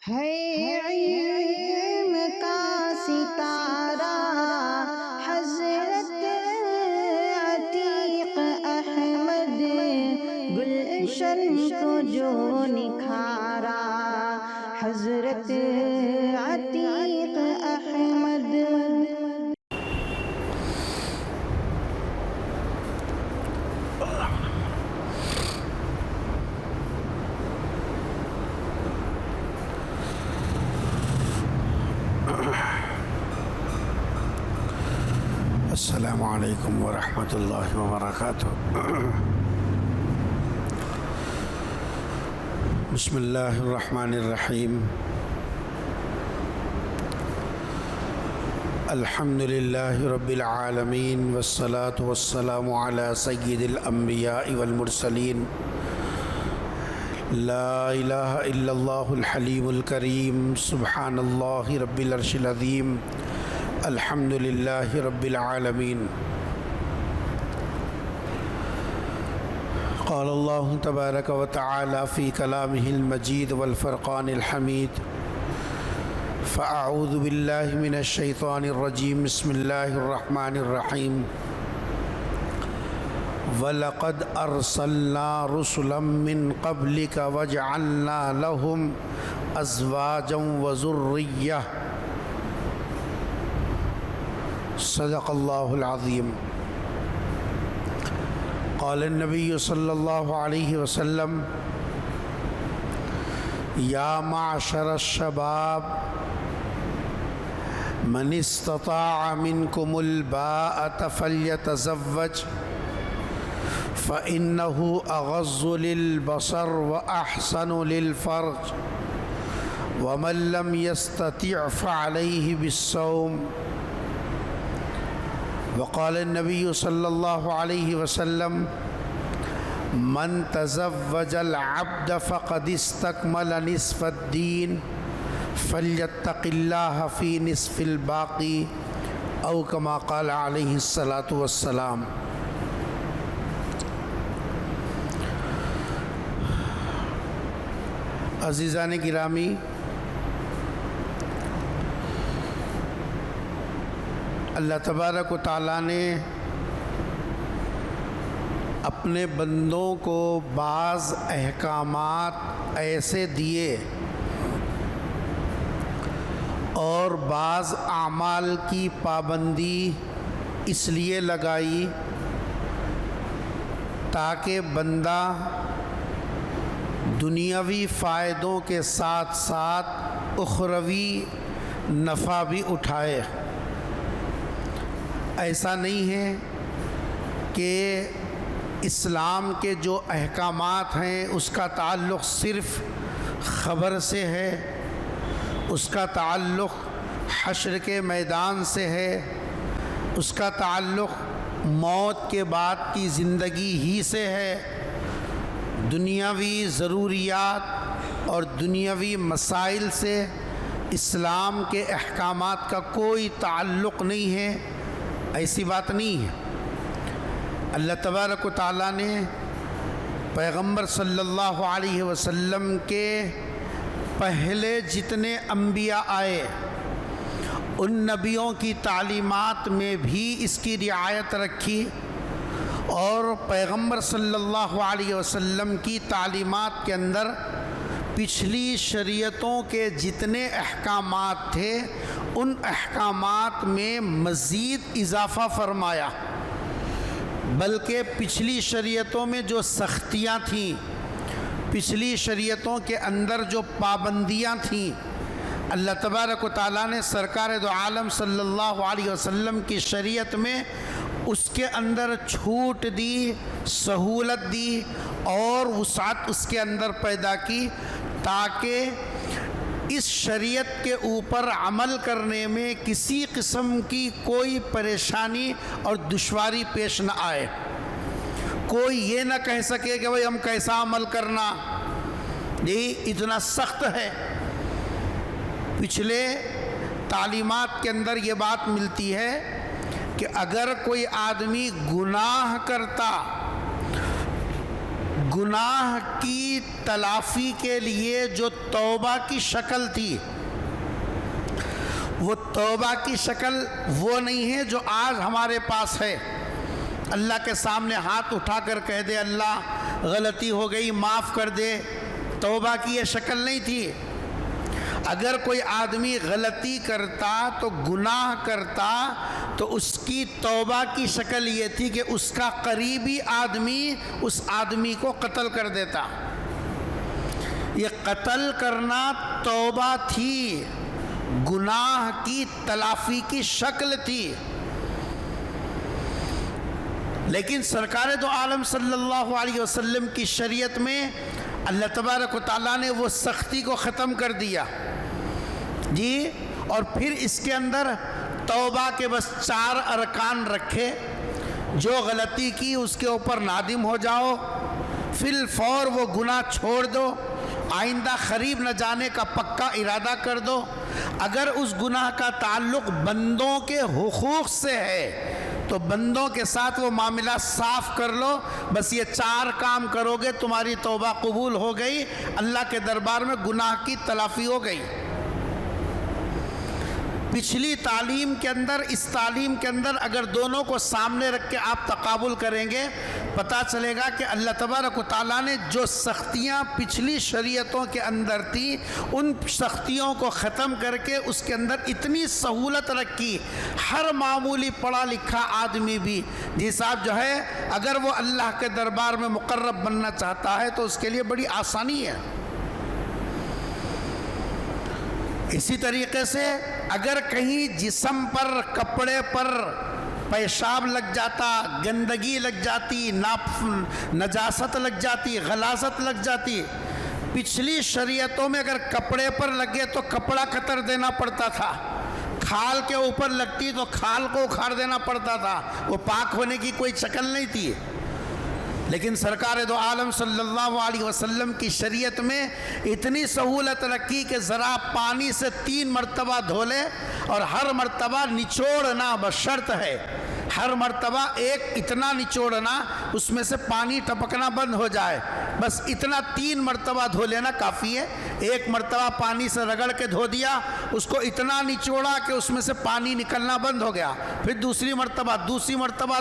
ہے علم کا ستارہ حضرت عتیق احمد، گلشن کو جو نکھارا حضرت عتیق احمد۔ السلام علیکم ورحمۃ اللہ وبرکاتہ۔ بسم اللہ الرحمن الرحیم۔ الحمد للہ رب العالمین والصلاة والسلام علی سید الانبیاء والمرسلین، لا الہ الا اللہ الحلیم الکریم، سبحان اللہ رب العرش العظیم، الحمد للہ رب العالمین۔ قال اللہ تبارک و تعالی فی کلامہ المجید والفرقان الحمید، فاعوذ باللہ من الشیطان الرجیم، بسم اللہ الرحمن الرحیم۔ وَلَقَدْ أَرْسَلْنَا رُسُلًا مِّن قَبْلِكَ وَجَعَلْنَا لَهُمْ أَزْوَاجًا وَذُرِّيَّةً۔ صدق اللہ العظیم۔ قال النبی صلی اللہ علیہ وسلم، یا معشر الشباب من استطاع منکم الباءة فلیتزوج فإنه أغض للبصر وأحسن للفرج، ومن لم يستطع فعليه بالصوم۔ وقال النبی صلی اللہ علیہ وسلم، من تزوج العبد فقد استکمل نصف الدین فلیتق اللہ فی نصف الباقی، او کما قال علیہ الصلاۃ والسلام۔ عزیزان گرامی، اللہ تبارک و تعالیٰ نے اپنے بندوں کو بعض احکامات ایسے دیے اور بعض اعمال کی پابندی اس لیے لگائی تاکہ بندہ دنیاوی فائدوں کے ساتھ ساتھ اخروی نفع بھی اٹھائے۔ ایسا نہیں ہے کہ اسلام کے جو احکامات ہیں اس کا تعلق صرف خبر سے ہے، اس کا تعلق حشر کے میدان سے ہے، اس کا تعلق موت کے بعد کی زندگی ہی سے ہے۔ دنیاوی ضروریات اور دنیاوی مسائل سے اسلام کے احکامات کا کوئی تعلق نہیں ہے، ایسی بات نہیں ہے۔ اللہ تبارک و تعالیٰ نے پیغمبر صلی اللہ علیہ وسلم کے پہلے جتنے انبیاء آئے ان نبیوں کی تعلیمات میں بھی اس کی رعایت رکھی، اور پیغمبر صلی اللہ علیہ وسلم کی تعلیمات کے اندر پچھلی شریعتوں کے جتنے احکامات تھے ان احکامات میں مزید اضافہ فرمایا، بلکہ پچھلی شریعتوں میں جو سختیاں تھیں، پچھلی شریعتوں کے اندر جو پابندیاں تھیں، اللہ تبارک و تعالیٰ نے سرکار دو عالم صلی اللہ علیہ وسلم کی شریعت میں اس کے اندر چھوٹ دی، سہولت دی اور وسعت اس کے اندر پیدا کی تاکہ اس شریعت کے اوپر عمل کرنے میں کسی قسم کی کوئی پریشانی اور دشواری پیش نہ آئے۔ کوئی یہ نہ کہہ سکے کہ بھئی ہم کیسا عمل کرنا، یہ اتنا سخت ہے۔ پچھلے تعلیمات کے اندر یہ بات ملتی ہے کہ اگر کوئی آدمی گناہ کرتا، گناہ کی تلافی کے لیے جو توبہ کی شکل تھی، وہ توبہ کی شکل وہ نہیں ہے جو آج ہمارے پاس ہے۔ اللہ کے سامنے ہاتھ اٹھا کر کہہ دے اللہ غلطی ہو گئی معاف کر دے، توبہ کی یہ شکل نہیں تھی۔ اگر کوئی آدمی غلطی کرتا تو گناہ کرتا تو اس کی توبہ کی شکل یہ تھی کہ اس کا قریبی آدمی اس آدمی کو قتل کر دیتا۔ یہ قتل کرنا توبہ تھی، گناہ کی تلافی کی شکل تھی۔ لیکن سرکار دو عالم صلی اللہ علیہ وسلم کی شریعت میں اللہ تبارک و تعالیٰ نے وہ سختی کو ختم کر دیا جی، اور پھر اس کے اندر توبہ کے بس 4 ارکان رکھے۔ جو غلطی کی اس کے اوپر نادم ہو جاؤ، فی الفور وہ گناہ چھوڑ دو، آئندہ قریب نہ جانے کا پکا ارادہ کر دو۔ اگر اس گناہ کا تعلق بندوں کے حقوق سے ہے تو بندوں کے ساتھ وہ معاملہ صاف کر لو۔ بس یہ 4 کام کرو گے تمہاری توبہ قبول ہو گئی، اللہ کے دربار میں گناہ کی تلافی ہو گئی۔ پچھلی تعلیم کے اندر اس تعلیم کے اندر اگر دونوں کو سامنے رکھ کے آپ تقابل کریں گے، پتہ چلے گا کہ اللہ تبارک و تعالیٰ نے جو سختیاں پچھلی شریعتوں کے اندر تھی ان سختیوں کو ختم کر کے اس کے اندر اتنی سہولت رکھی۔ ہر معمولی پڑھا لکھا آدمی بھی جی صاحب جو ہے اگر وہ اللہ کے دربار میں مقرب بننا چاہتا ہے تو اس کے لیے بڑی آسانی ہے۔ اسی طریقے سے اگر کہیں جسم پر کپڑے پر پیشاب لگ جاتا، گندگی لگ جاتی، نجاست لگ جاتی، غلاظت لگ جاتی، پچھلی شریعتوں میں اگر کپڑے پر لگے تو کپڑا قطر دینا پڑتا تھا، کھال کے اوپر لگتی تو کھال کو اکھاڑ دینا پڑتا تھا، وہ پاک ہونے کی کوئی شکل نہیں تھی۔ لیکن سرکار دو عالم صلی اللہ علیہ وسلم کی شریعت میں اتنی سہولت رکھی کہ ذرا پانی سے 3 مرتبہ دھو لے اور ہر مرتبہ نچوڑنا بشرط ہے، ہر مرتبہ ایک اتنا نچوڑنا اس میں سے پانی ٹپکنا بند ہو جائے، بس اتنا 3 مرتبہ دھو لینا کافی ہے۔ ایک مرتبہ پانی سے رگڑ کے دھو دیا، اس کو اتنا نچوڑا کہ اس میں سے پانی نکلنا بند ہو گیا، پھر دوسری مرتبہ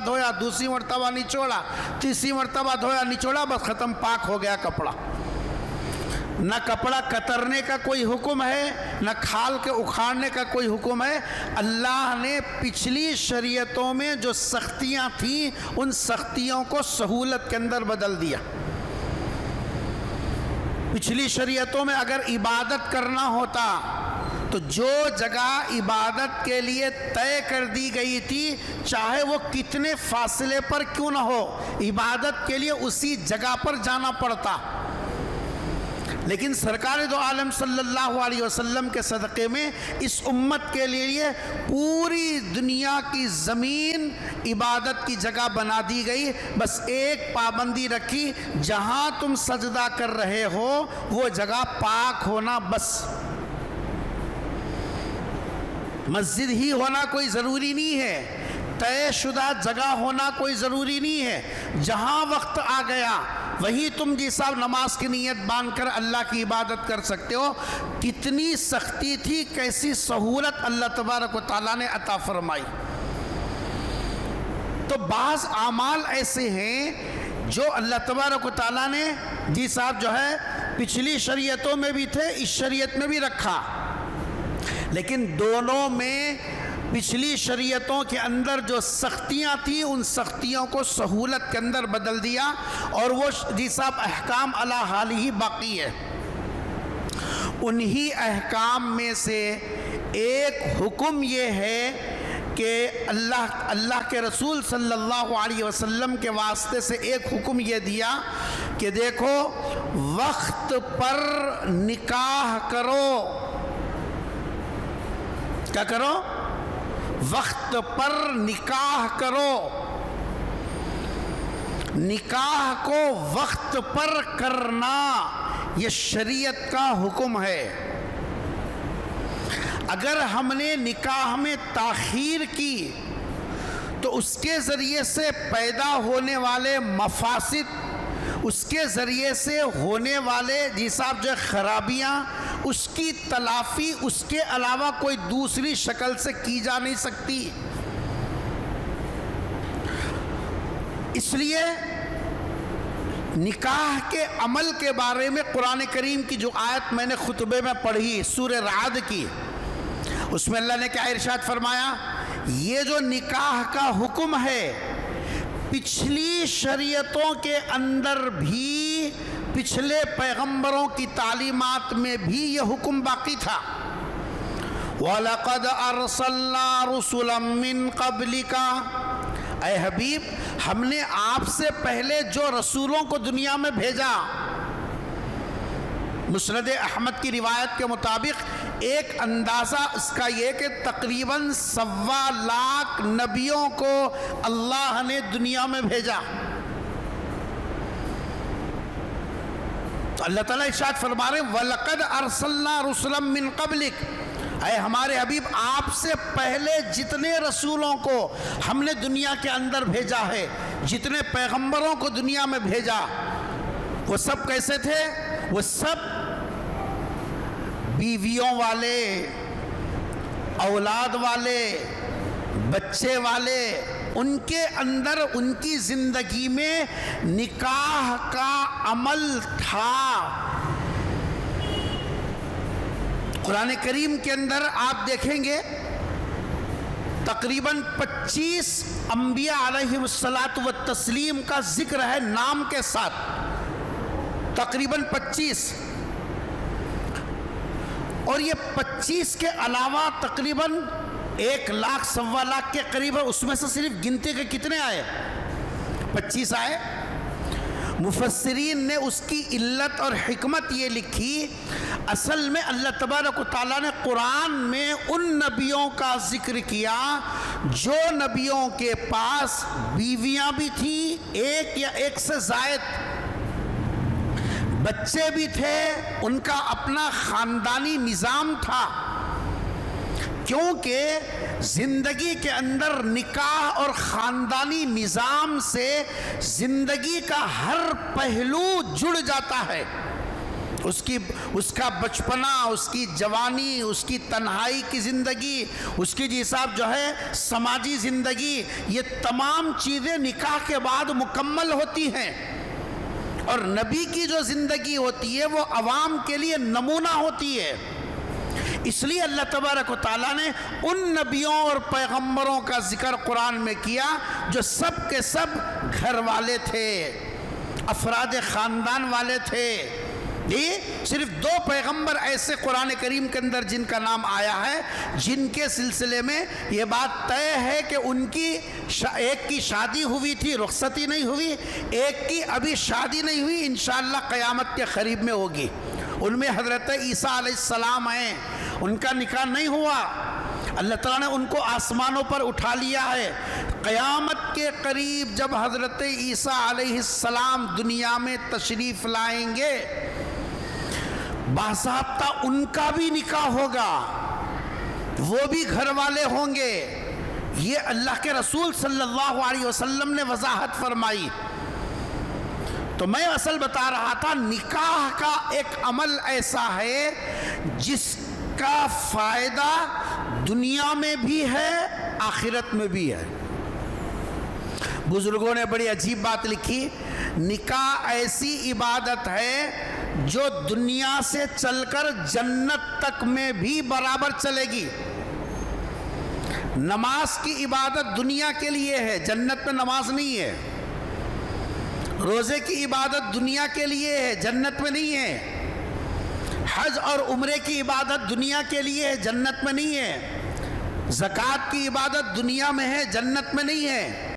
دھویا، دوسری مرتبہ نچوڑا، تیسری مرتبہ دھویا نچوڑا، بس ختم، پاک ہو گیا کپڑا۔ نہ کپڑا کترنے کا کوئی حکم ہے، نہ کھال کے اکھاڑنے کا کوئی حکم ہے۔ اللہ نے پچھلی شریعتوں میں جو سختیاں تھیں ان سختیوں کو سہولت کے اندر بدل دیا۔ پچھلی شریعتوں میں اگر عبادت کرنا ہوتا تو جو جگہ عبادت کے لیے طے کر دی گئی تھی چاہے وہ کتنے فاصلے پر کیوں نہ ہو، عبادت کے لیے اسی جگہ پر جانا پڑتا۔ لیکن سرکار دو عالم صلی اللہ علیہ وسلم کے صدقے میں اس امت کے لیے پوری دنیا کی زمین عبادت کی جگہ بنا دی گئی۔ بس ایک پابندی رکھی، جہاں تم سجدہ کر رہے ہو وہ جگہ پاک ہونا، بس مسجد ہی ہونا کوئی ضروری نہیں ہے، طے شدہ جگہ ہونا کوئی ضروری نہیں ہے، جہاں وقت آ گیا وہی تم جی صاحب نماز کی نیت باندھ کر اللہ کی عبادت کر سکتے ہو۔ کتنی سختی تھی، کیسی سہولت اللہ تبارک و تعالیٰ نے عطا فرمائی۔ تو بعض اعمال ایسے ہیں جو اللہ تبارک و تعالیٰ نے جی صاحب جو ہے پچھلی شریعتوں میں بھی تھے، اس شریعت میں بھی رکھا، لیکن دونوں میں پچھلی شریعتوں کے اندر جو سختیاں تھیں ان سختیوں کو سہولت کے اندر بدل دیا، اور وہ جی صاحب احکام علی حال ہی باقی ہے۔ انہی احکام میں سے ایک حکم یہ ہے کہ اللہ کے رسول صلی اللہ علیہ وسلم کے واسطے سے ایک حکم یہ دیا کہ دیکھو وقت پر نکاح کرو۔ کیا کرو؟ وقت پر نکاح کرو۔ نکاح کو وقت پر کرنا یہ شریعت کا حکم ہے۔ اگر ہم نے نکاح میں تاخیر کی تو اس کے ذریعے سے پیدا ہونے والے مفاسد اس کے ذریعے سے ہونے والے جی صاحب جو خرابیاں، اس کی تلافی اس کے علاوہ کوئی دوسری شکل سے کی جا نہیں سکتی۔ اس لیے نکاح کے عمل کے بارے میں قرآن کریم کی جو آیت میں نے خطبے میں پڑھی سورہ رعد کی، اس میں اللہ نے کیا ارشاد فرمایا؟ یہ جو نکاح کا حکم ہے پچھلی شریعتوں کے اندر بھی، پچھلے پیغمبروں کی تعلیمات میں بھی یہ حکم باقی تھا۔ وَلَقَدْ أَرْسَلْنَا رُسُلًا مِّن قَبْلِكَ، اے حبیب ہم نے آپ سے پہلے جو رسولوں کو دنیا میں بھیجا۔ مسند احمد کی روایت کے مطابق ایک اندازہ اس کا یہ کہ تقریباً 1.25 لاکھ نبیوں کو اللہ نے دنیا میں بھیجا۔ تو اللہ تعالیٰ ارشاد فرما رہے ہیں وَلَقَدْ أَرْسَلْنَا رُسُلًا مِّن قَبْلِكَ، اے ہمارے حبیب آپ سے پہلے جتنے رسولوں کو ہم نے دنیا کے اندر بھیجا ہے، جتنے پیغمبروں کو دنیا میں بھیجا، وہ سب کیسے تھے؟ وہ سب بیویوں والے، اولاد والے، بچے والے، ان کے اندر ان کی زندگی میں نکاح کا عمل تھا۔ قرآن کریم کے اندر آپ دیکھیں گے تقریباً 25 انبیاء علیہ الصلاۃ والتسلیم کا ذکر ہے نام کے ساتھ، تقریباً 25، اور یہ 25 کے علاوہ تقریباً 1 لاکھ 1.25 لاکھ کے قریب ہے، اس میں سے صرف گنتے کے کتنے آئے؟ 25 آئے۔ مفسرین نے اس کی علت اور حکمت یہ لکھی، اصل میں اللہ تبارک و تعالیٰ نے قرآن میں ان نبیوں کا ذکر کیا جو نبیوں کے پاس بیویاں بھی تھیں، ایک یا ایک سے زائد، بچے بھی تھے، ان کا اپنا خاندانی نظام تھا، کیونکہ زندگی کے اندر نکاح اور خاندانی نظام سے زندگی کا ہر پہلو جڑ جاتا ہے۔ اس کا بچپنا، اس کی جوانی، اس کی تنہائی کی زندگی، اس کی جی صاحب جو ہے سماجی زندگی، یہ تمام چیزیں نکاح کے بعد مکمل ہوتی ہیں، اور نبی کی جو زندگی ہوتی ہے وہ عوام کے لیے نمونہ ہوتی ہے۔ اس لیے اللہ تبارک و تعالیٰ نے ان نبیوں اور پیغمبروں کا ذکر قرآن میں کیا جو سب کے سب گھر والے تھے، افراد خاندان والے تھے۔ صرف 2 پیغمبر ایسے قرآن کریم کے اندر جن کا نام آیا ہے، جن کے سلسلے میں یہ بات طے ہے کہ ان کی ایک کی شادی ہوئی تھی، رخصتی نہیں ہوئی، ایک کی ابھی شادی نہیں ہوئی، انشاءاللہ قیامت کے قریب میں ہوگی۔ ان میں حضرت عیسیٰ علیہ السلام ہیں، ان کا نکاح نہیں ہوا، اللہ تعالیٰ نے ان کو آسمانوں پر اٹھا لیا ہے۔ قیامت کے قریب جب حضرت عیسیٰ علیہ السلام دنیا میں تشریف لائیں گے، باضابطہ ان کا بھی نکاح ہوگا، وہ بھی گھر والے ہوں گے۔ یہ اللہ کے رسول صلی اللہ علیہ وسلم نے وضاحت فرمائی۔ تو میں اصل بتا رہا تھا نکاح کا ایک عمل ایسا ہے جس کا فائدہ دنیا میں بھی ہے، آخرت میں بھی ہے۔ بزرگوں نے بڑی عجیب بات لکھی، نکاح ایسی عبادت ہے جو دنیا سے چل کر جنت تک میں بھی برابر چلے گی۔ نماز کی عبادت دنیا کے لیے ہے، جنت میں نماز نہیں ہے۔ روزے کی عبادت دنیا کے لیے ہے، جنت میں نہیں ہے۔ حج اور عمرے کی عبادت دنیا کے لیے ہے، جنت میں نہیں ہے۔ زکوٰۃ کی عبادت دنیا میں ہے، جنت میں نہیں ہے۔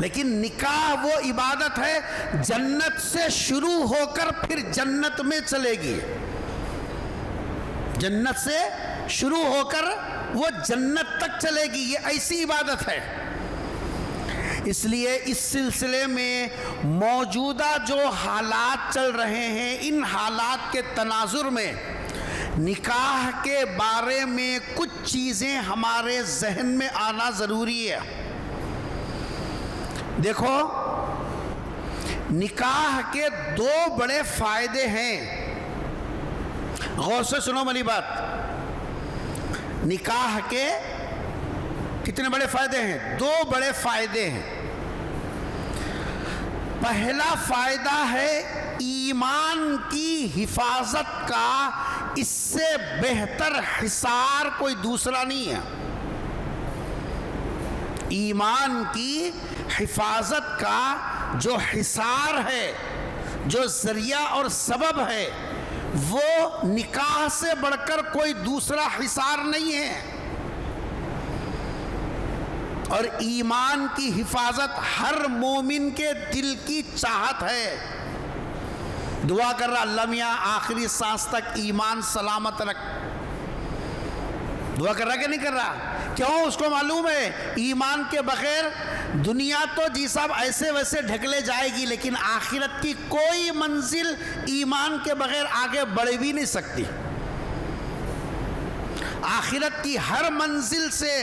لیکن نکاح وہ عبادت ہے جنت سے شروع ہو کر پھر جنت میں چلے گی، جنت سے شروع ہو کر وہ جنت تک چلے گی، یہ ایسی عبادت ہے۔ اس لیے اس سلسلے میں موجودہ جو حالات چل رہے ہیں، ان حالات کے تناظر میں نکاح کے بارے میں کچھ چیزیں ہمارے ذہن میں آنا ضروری ہے۔ دیکھو، نکاح کے دو بڑے فائدے ہیں، غور سے سنو میری بات۔ نکاح کے کتنے بڑے فائدے ہیں؟ دو بڑے فائدے ہیں۔ پہلا فائدہ ہے ایمان کی حفاظت کا، اس سے بہتر حصار کوئی دوسرا نہیں ہے۔ ایمان کی حفاظت کا جو حصار ہے، جو ذریعہ اور سبب ہے، وہ نکاح سے بڑھ کر کوئی دوسرا حصار نہیں ہے۔ اور ایمان کی حفاظت ہر مومن کے دل کی چاہت ہے۔ دعا کر رہا اللہ میاں آخری سانس تک ایمان سلامت رکھ، دعا کر رہا کہ نہیں کر رہا؟ کیوں؟ اس کو معلوم ہے ایمان کے بغیر دنیا تو جی صاحب ایسے ویسے ڈھکلے جائے گی، لیکن آخرت کی کوئی منزل ایمان کے بغیر آگے بڑھ بھی نہیں سکتی۔ آخرت کی ہر منزل سے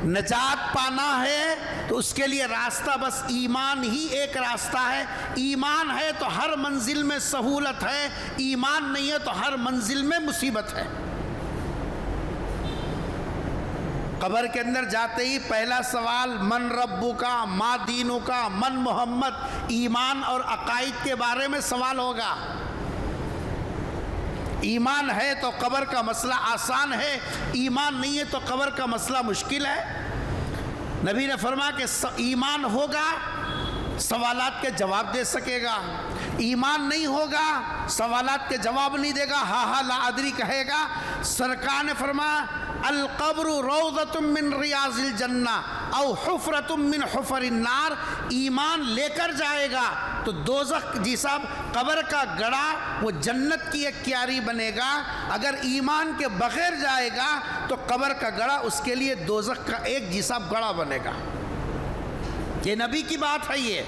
نجات پانا ہے تو اس کے لیے راستہ بس ایمان ہی ایک راستہ ہے۔ ایمان ہے تو ہر منزل میں سہولت ہے، ایمان نہیں ہے تو ہر منزل میں مصیبت ہے۔ قبر کے اندر جاتے ہی پہلا سوال من ربک ما دینک من محمد، ایمان اور عقائد کے بارے میں سوال ہوگا۔ ایمان ہے تو قبر کا مسئلہ آسان ہے، ایمان نہیں ہے تو قبر کا مسئلہ مشکل ہے۔ نبی نے فرمایا کہ ایمان ہوگا سوالات کے جواب دے سکے گا، ایمان نہیں ہوگا سوالات کے جواب نہیں دے گا، ہاں ہاں لا ادری کہے گا۔ سرکار نے فرمایا القبر روضۃ من ریاض الجنہ او حفرۃ من حفر النار، ایمان لے کر جائے گا تو دوزخ جی صاحب قبر کا گڑھا وہ جنت کی ایک کیاری بنے گا، اگر ایمان کے بغیر جائے گا تو قبر کا گڑھا اس کے لیے دوزخ کا ایک جی صاحب گڑھا بنے گا۔ یہ نبی کی بات ہے۔ یہ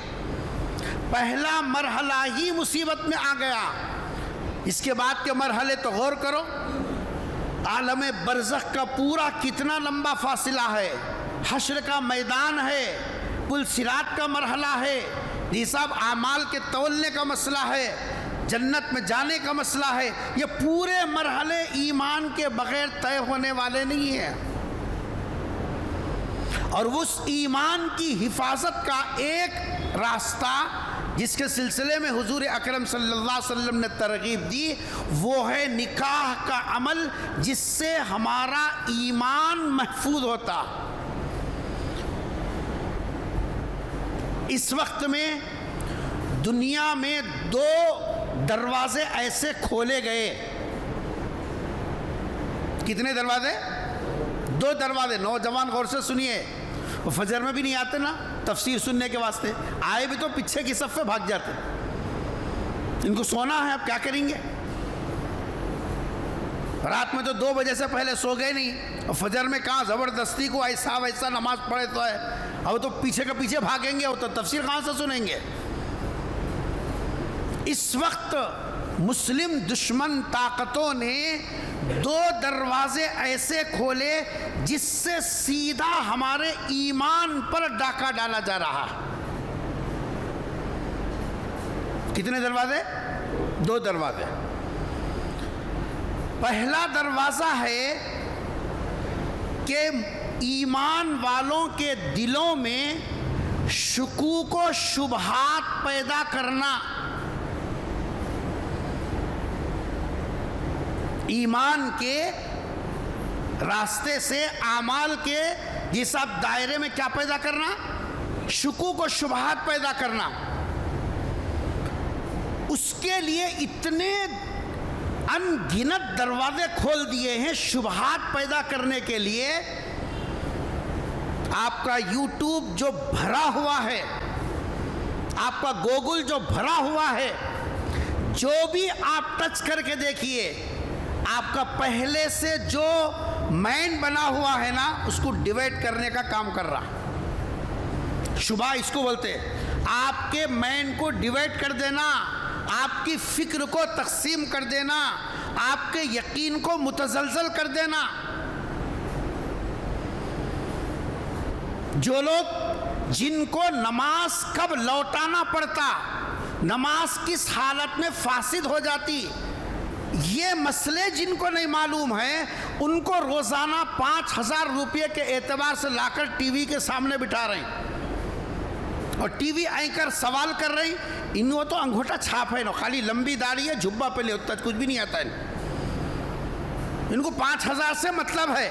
پہلا مرحلہ ہی مصیبت میں آ گیا، اس کے بعد کے مرحلے تو غور کرو۔ عالم برزخ کا پورا کتنا لمبا فاصلہ ہے، حشر کا میدان ہے، پل صراط کا مرحلہ ہے، یہ سب اعمال کے تولنے کا مسئلہ ہے، جنت میں جانے کا مسئلہ ہے۔ یہ پورے مرحلے ایمان کے بغیر طے ہونے والے نہیں ہیں۔ اور اس ایمان کی حفاظت کا ایک راستہ جس کے سلسلے میں حضور اکرم صلی اللہ علیہ وسلم نے ترغیب دی، وہ ہے نکاح کا عمل، جس سے ہمارا ایمان محفوظ ہوتا۔ اس وقت میں دنیا میں دو دروازے ایسے کھولے گئے۔ کتنے دروازے؟ دو دروازے۔ نوجوان غور سے سنیے، وہ فجر میں بھی نہیں آتے نا تفسیر سننے کے واسطے، آئے بھی تو پیچھے کی صف پہ بھاگ جاتے۔ ان کو سونا ہے، اب کیا کریں گے؟ رات میں تو 2 بجے سے پہلے سو گئے نہیں، اور فجر میں کہاں زبردستی کو ایسا ویسا نماز پڑھے تو ہے، اب تو پیچھے کے پیچھے بھاگیں گے، تو تفسیر کہاں سے سنیں گے؟ اس وقت مسلم دشمن طاقتوں نے 2 دروازے ایسے کھولے جس سے سیدھا ہمارے ایمان پر ڈاکہ ڈالا جا رہا۔ کتنے دروازے؟ 2 دروازے۔ پہلا دروازہ ہے کہ ایمان والوں کے دلوں میں شکوک و شبہات پیدا کرنا۔ ایمان کے راستے سے اعمال کے یہ سب دائرے میں کیا پیدا کرنا؟ شکوک و شبہات پیدا کرنا۔ اس کے لیے اتنے ان گنت دروازے کھول دیے ہیں شبہات پیدا کرنے کے لیے۔ آپ کا یوٹیوب جو بھرا ہوا ہے، آپ کا گوگل جو بھرا ہوا ہے، جو بھی آپ ٹچ کر کے دیکھیے، آپ کا پہلے سے جو مائنڈ بنا ہوا ہے نا، اس کو ڈیوائڈ کرنے کا کام کر رہا۔ شبہ اس کو بولتے ہیں، آپ کے مائنڈ کو ڈیوائڈ کر دینا، آپ کی فکر کو تقسیم کر دینا، آپ کے یقین کو متزلزل کر دینا۔ جو لوگ جن کو نماز کب لوٹانا پڑتا، نماز کس حالت میں فاسد ہو جاتی. یہ مسئلے جن کو نہیں معلوم ہیں ان کو روزانہ 5,000 روپے کے اعتبار سے لا کر ٹی وی کے سامنے بٹھا رہے ہیں اور ٹی وی اینکر سوال کر رہے ہیں. ان وہ تو انگوٹھا چھاپ ہے نا, خالی لمبی داڑھی ہے, جھبا پہلے ہوتا ہے, کچھ بھی نہیں آتا ہے. ان کو 5,000 سے مطلب ہے.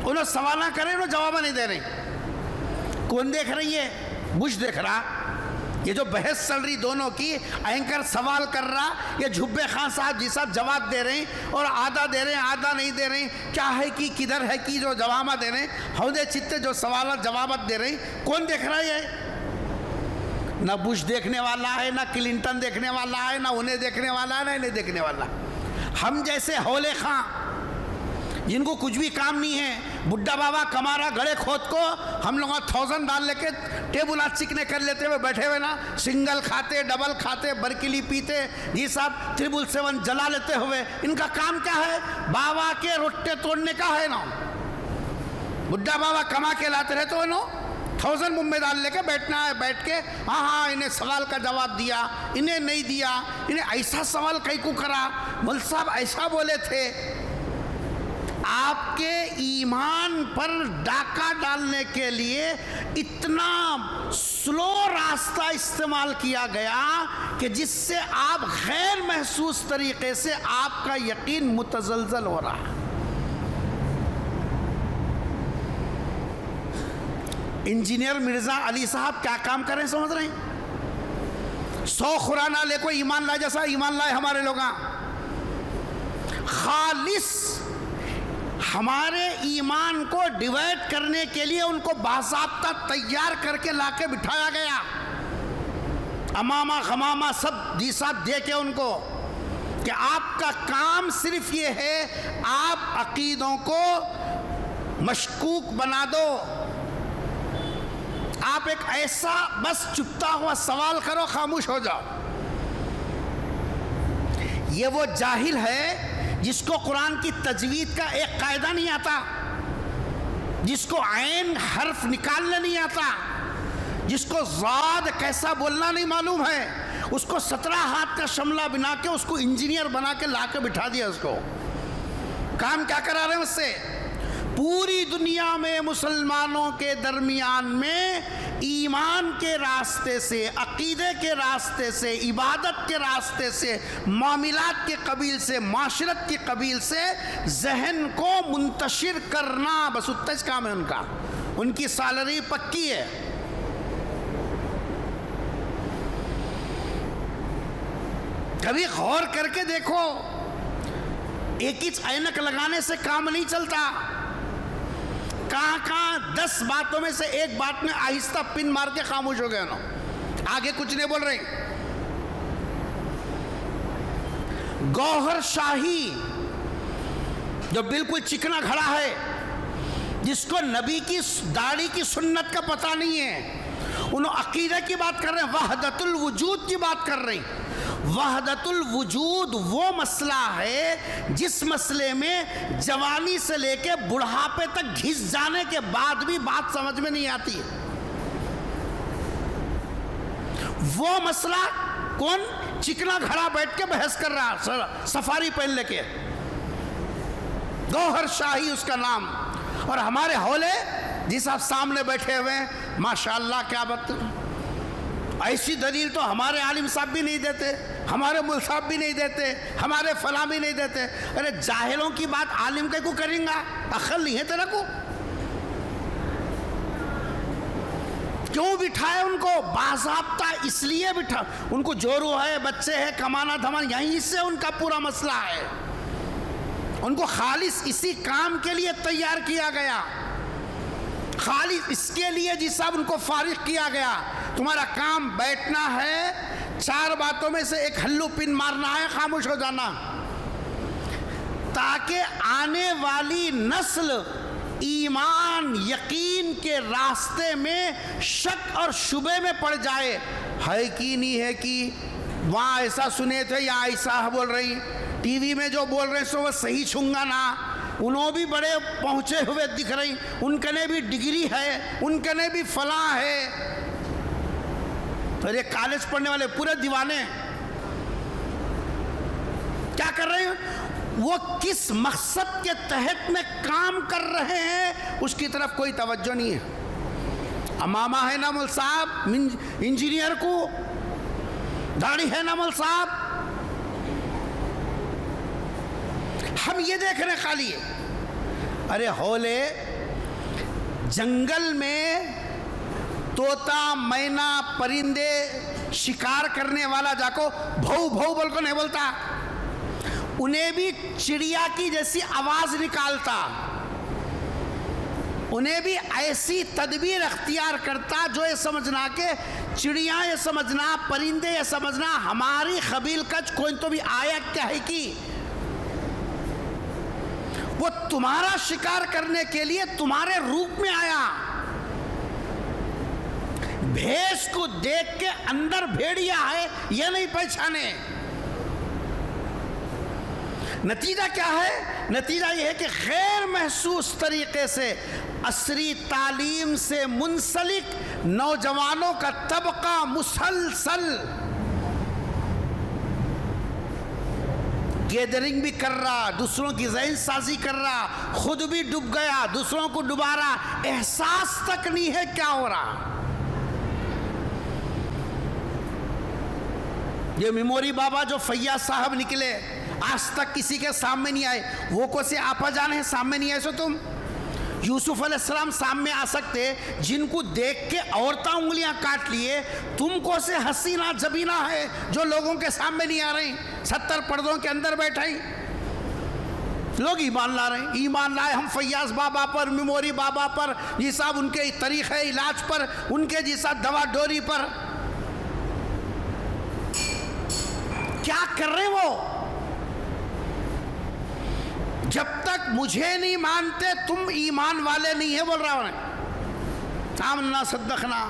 انہوں سوال نہ کریں, انہوں جواب نہیں دے رہے. کون دیکھ رہی ہے؟ بش دیکھ رہا. یہ جو بحث چل رہی دونوں کی, اینکر سوال کر رہا, یہ جھبے خان صاحب جی صاحب جواب دے رہے ہیں اور آدھا دے رہے ہیں آدھا نہیں دے رہے ہیں. کیا ہے کہ کدھر ہے کہ جو جواب دے رہے ہیں, ہودے چتے جو سوالات جوابات دے رہے ہیں. کون دیکھ رہا ہے؟ نہ بش دیکھنے والا ہے, نہ کلنٹن دیکھنے والا ہے, نہ انہیں دیکھنے والا ہے, نہ انہیں دیکھنے والا. ہم جیسے ہولے خاں جن کو کچھ بھی کام نہیں ہے, بڈھا بابا کمارا گڑے کھود کو ہم لوگ 1000 ڈال لے کے ٹیبل آج چکنے کر لیتے ہوئے بیٹھے ہوئے نا, سنگل کھاتے, ڈبل کھاتے, برکلی پیتے, جی صاحب 777 جلا لیتے ہوئے. ان کا کام کیا ہے؟ بابا کے روٹے توڑنے کا ہے نا. بڈھا بابا کما کے لاتے رہتے ہو نا, 1000 ممبئی ڈال لے کے بیٹھنا ہے, بیٹھ کے ہاں انہیں سوال کا جواب دیا, انہیں نہیں دیا, انہیں ایسا سوال کئی کو کرا, مول صاحب ایسا بولے تھے. آپ کے ایمان پر ڈاکہ ڈالنے کے لیے اتنا سلو راستہ استعمال کیا گیا کہ جس سے آپ غیر محسوس طریقے سے آپ کا یقین متزلزل ہو رہا ہے. انجینئر مرزا علی صاحب کیا کام کریں سمجھ رہے ہیں؟ 100 قرآن لے کو ایمان لائے جیسا ایمان لائے ہمارے لوگ. خالص ہمارے ایمان کو ڈیوائڈ کرنے کے لیے ان کو باضابطہ تیار کر کے لا کے بٹھایا گیا. امامہ خمامہ سب جی صاحب دے کے ان کو کہ آپ کا کام صرف یہ ہے, آپ عقیدوں کو مشکوک بنا دو. آپ ایک ایسا بس چپتا ہوا سوال کرو, خاموش ہو جاؤ. یہ وہ جاہل ہے جس کو قرآن کی تجوید کا ایک قاعدہ نہیں آتا, جس کو عین حرف نکالنا نہیں آتا, جس کو ضاد کیسا بولنا نہیں معلوم ہے. اس کو 17 ہاتھ کا شملہ بنا کے اس کو انجینئر بنا کے لا کے بٹھا دیا. اس کو کام کیا کرا رہے ہیں اس سے؟ پوری دنیا میں مسلمانوں کے درمیان میں ایمان کے راستے سے, عقیدے کے راستے سے, عبادت کے راستے سے, معاملات کے قبیل سے, معاشرت کے قبیل سے ذہن کو منتشر کرنا, بس اتنا کام ہے ان کا. ان کی سالری پکی ہے. کبھی غور کر کے دیکھو, ایک ہی اینک لگانے سے کام نہیں چلتا. کہاں 10 باتوں میں سے ایک بات میں آہستہ پن مار کے خاموش ہو گئے نا, آگے کچھ نہیں بول رہے. گوہر شاہی جو بالکل چکنا کھڑا ہے, جس کو نبی کی داڑھی کی سنت کا پتہ نہیں ہے, انہوں عقیدہ کی بات کر رہے ہیں, وحدت الوجود کی بات کر رہے ہیں. وحدت الوجود وہ مسئلہ ہے جس مسئلے میں جوانی سے لے کے بڑھاپے تک گھس جانے کے بعد بھی بات سمجھ میں نہیں آتی. وہ مسئلہ کون چکنا گھڑا بیٹھ کے بحث کر رہا, سفاری پہن لے کے, گوہر شاہی اس کا نام. اور ہمارے ہولے جی صاحب سامنے بیٹھے ہوئے ہیں, ماشاءاللہ کیا بات. ایسی دلیل تو ہمارے عالم صاحب بھی نہیں دیتے, ہمارے مول صاحب بھی نہیں دیتے, ہمارے فلاں بھی نہیں دیتے. ارے جاہلوں کی بات عالم کے کو کریں گا؟ عقل نہیں ہے تیرا کو؟ کیوں بٹھائے ان کو باضابطہ؟ اس لیے بٹھا, ان کو جورو ہے, بچے ہے, کمانا دھمانا, یہیں سے ان کا پورا مسئلہ ہے. ان کو خالص اسی کام کے لیے تیار کیا گیا, خالص اس کے لیے جی صاحب ان کو فارغ کیا گیا. تمہارا کام بیٹھنا ہے, 4 باتوں میں سے ایک ہلو پن مارنا ہے, خاموش ہو جانا, تاکہ آنے والی نسل ایمان یقین کے راستے میں شک اور شبے میں پڑ جائے. ہے کی نہیں ہے کہ وہاں ایسا سنے تھے یا ایسا بول رہی, ٹی وی میں جو بول رہے سو وہ صحیح چھونگا نا, انہوں بھی بڑے پہنچے ہوئے دکھ رہی, ان کے نے بھی ڈگری ہے, ان کے نے بھی فلاں ہے. اور یہ کالج پڑھنے والے پورے دیوانے کیا کر رہے ہیں؟ وہ کس مقصد کے تحت میں کام کر رہے ہیں اس کی طرف کوئی توجہ نہیں ہے۔ امامہ ہے نا مول صاحب انجینئر کو، داڑھی ہے نا مول صاحب، ہم یہ دیکھ رہے خالی ہے۔ ارے ہولے جنگل میں طوطا مینا پرندے شکار کرنے والا جا کو بھو بھو بول کو نہیں بولتا، انہیں بھی چڑیا کی جیسی آواز نکالتا، انہیں بھی ایسی تدبیر اختیار کرتا جو یہ سمجھنا کہ چڑیا یہ سمجھنا، پرندے یہ سمجھنا ہماری قبیل کچھ کوئی تو بھی آیا کیا ہے کی وہ تمہارا شکار کرنے کے لیے تمہارے روپ میں آیا۔ بھیس کو دیکھ کے اندر بھیڑیا ہے یہ نہیں پہچانے۔ نتیجہ کیا ہے؟ نتیجہ یہ ہے کہ غیر محسوس طریقے سے عصری تعلیم سے منسلک نوجوانوں کا طبقہ مسلسل گیدرنگ بھی کر رہا، دوسروں کی ذہن سازی کر رہا، خود بھی ڈوب گیا، دوسروں کو ڈبا رہا، احساس تک نہیں ہے کیا ہو رہا۔ یہ میموری بابا جو فیاض صاحب نکلے آج تک کسی کے سامنے نہیں آئے، وہ کو سے آپا جان ہے سامنے نہیں آئے سو تم؟ یوسف علیہ السلام سامنے آ سکتے جن کو دیکھ کے عورتیں انگلیاں کاٹ لیے، تم کو سے حسینہ جبینہ ہے جو لوگوں کے سامنے نہیں آ رہے، 70 پردوں کے اندر بیٹھے لوگ ایمان لا رہے ہیں۔ ایمان لائے ہم فیاض بابا پر، میموری بابا پر، جی صاحب ان کے طریقے علاج پر، ان کے جیسا دوا ڈوری پر، کیا کر رہے وہ؟ جب تک مجھے نہیں مانتے تم ایمان والے نہیں ہے بول رہا ہوں۔ آمنا صدقنا،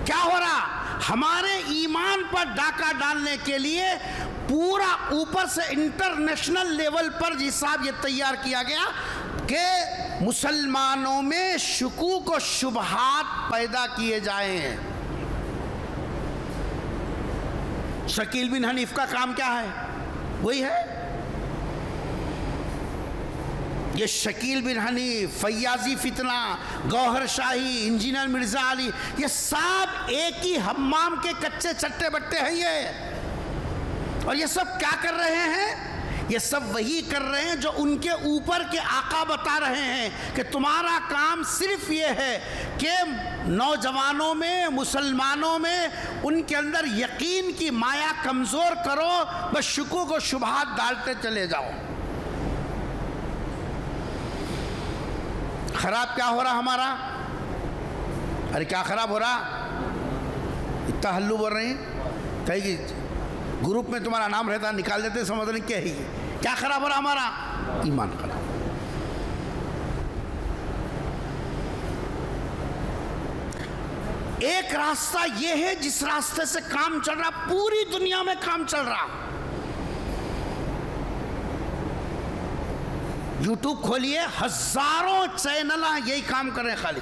کیا ہو رہا؟ ہمارے ایمان پر ڈاکہ ڈالنے کے لیے پورا اوپر سے انٹرنیشنل لیول پر جی صاحب یہ تیار کیا گیا کہ مسلمانوں میں شکوک و شبہات پیدا کیے جائیں۔ شکیل بن حنیف کا کام کیا ہے؟ وہی ہے۔ یہ شکیل بن حنیف، فیاضی فتنہ، گوہر شاہی، انجینئر مرزا علی، یہ سب ایک ہی حمام کے کچے چٹے بٹے ہیں یہ، اور یہ سب کیا کر رہے ہیں؟ یہ سب وہی کر رہے ہیں جو ان کے اوپر کے آقا بتا رہے ہیں کہ تمہارا کام صرف یہ ہے کہ نوجوانوں میں، مسلمانوں میں ان کے اندر یقین کی مایا کمزور کرو، بس شکوک و شبہات ڈالتے چلے جاؤ۔ خراب کیا ہو رہا ہمارا؟ ارے کیا خراب ہو رہا؟ اتنا ہلو بول رہے ہیں کہیں گی گروپ میں تمہارا نام رہتا نکال دیتے، سمجھ رہے کیا ہے؟ کیا خراب ہو رہا ہمارا؟ ایمان خراب۔ ایک راستہ یہ ہے جس راستے سے کام چل رہا، پوری دنیا میں کام چل رہا۔ یوٹیوب کھولیے، ہزاروں چینل یہی کام کر رہے ہیں خالی۔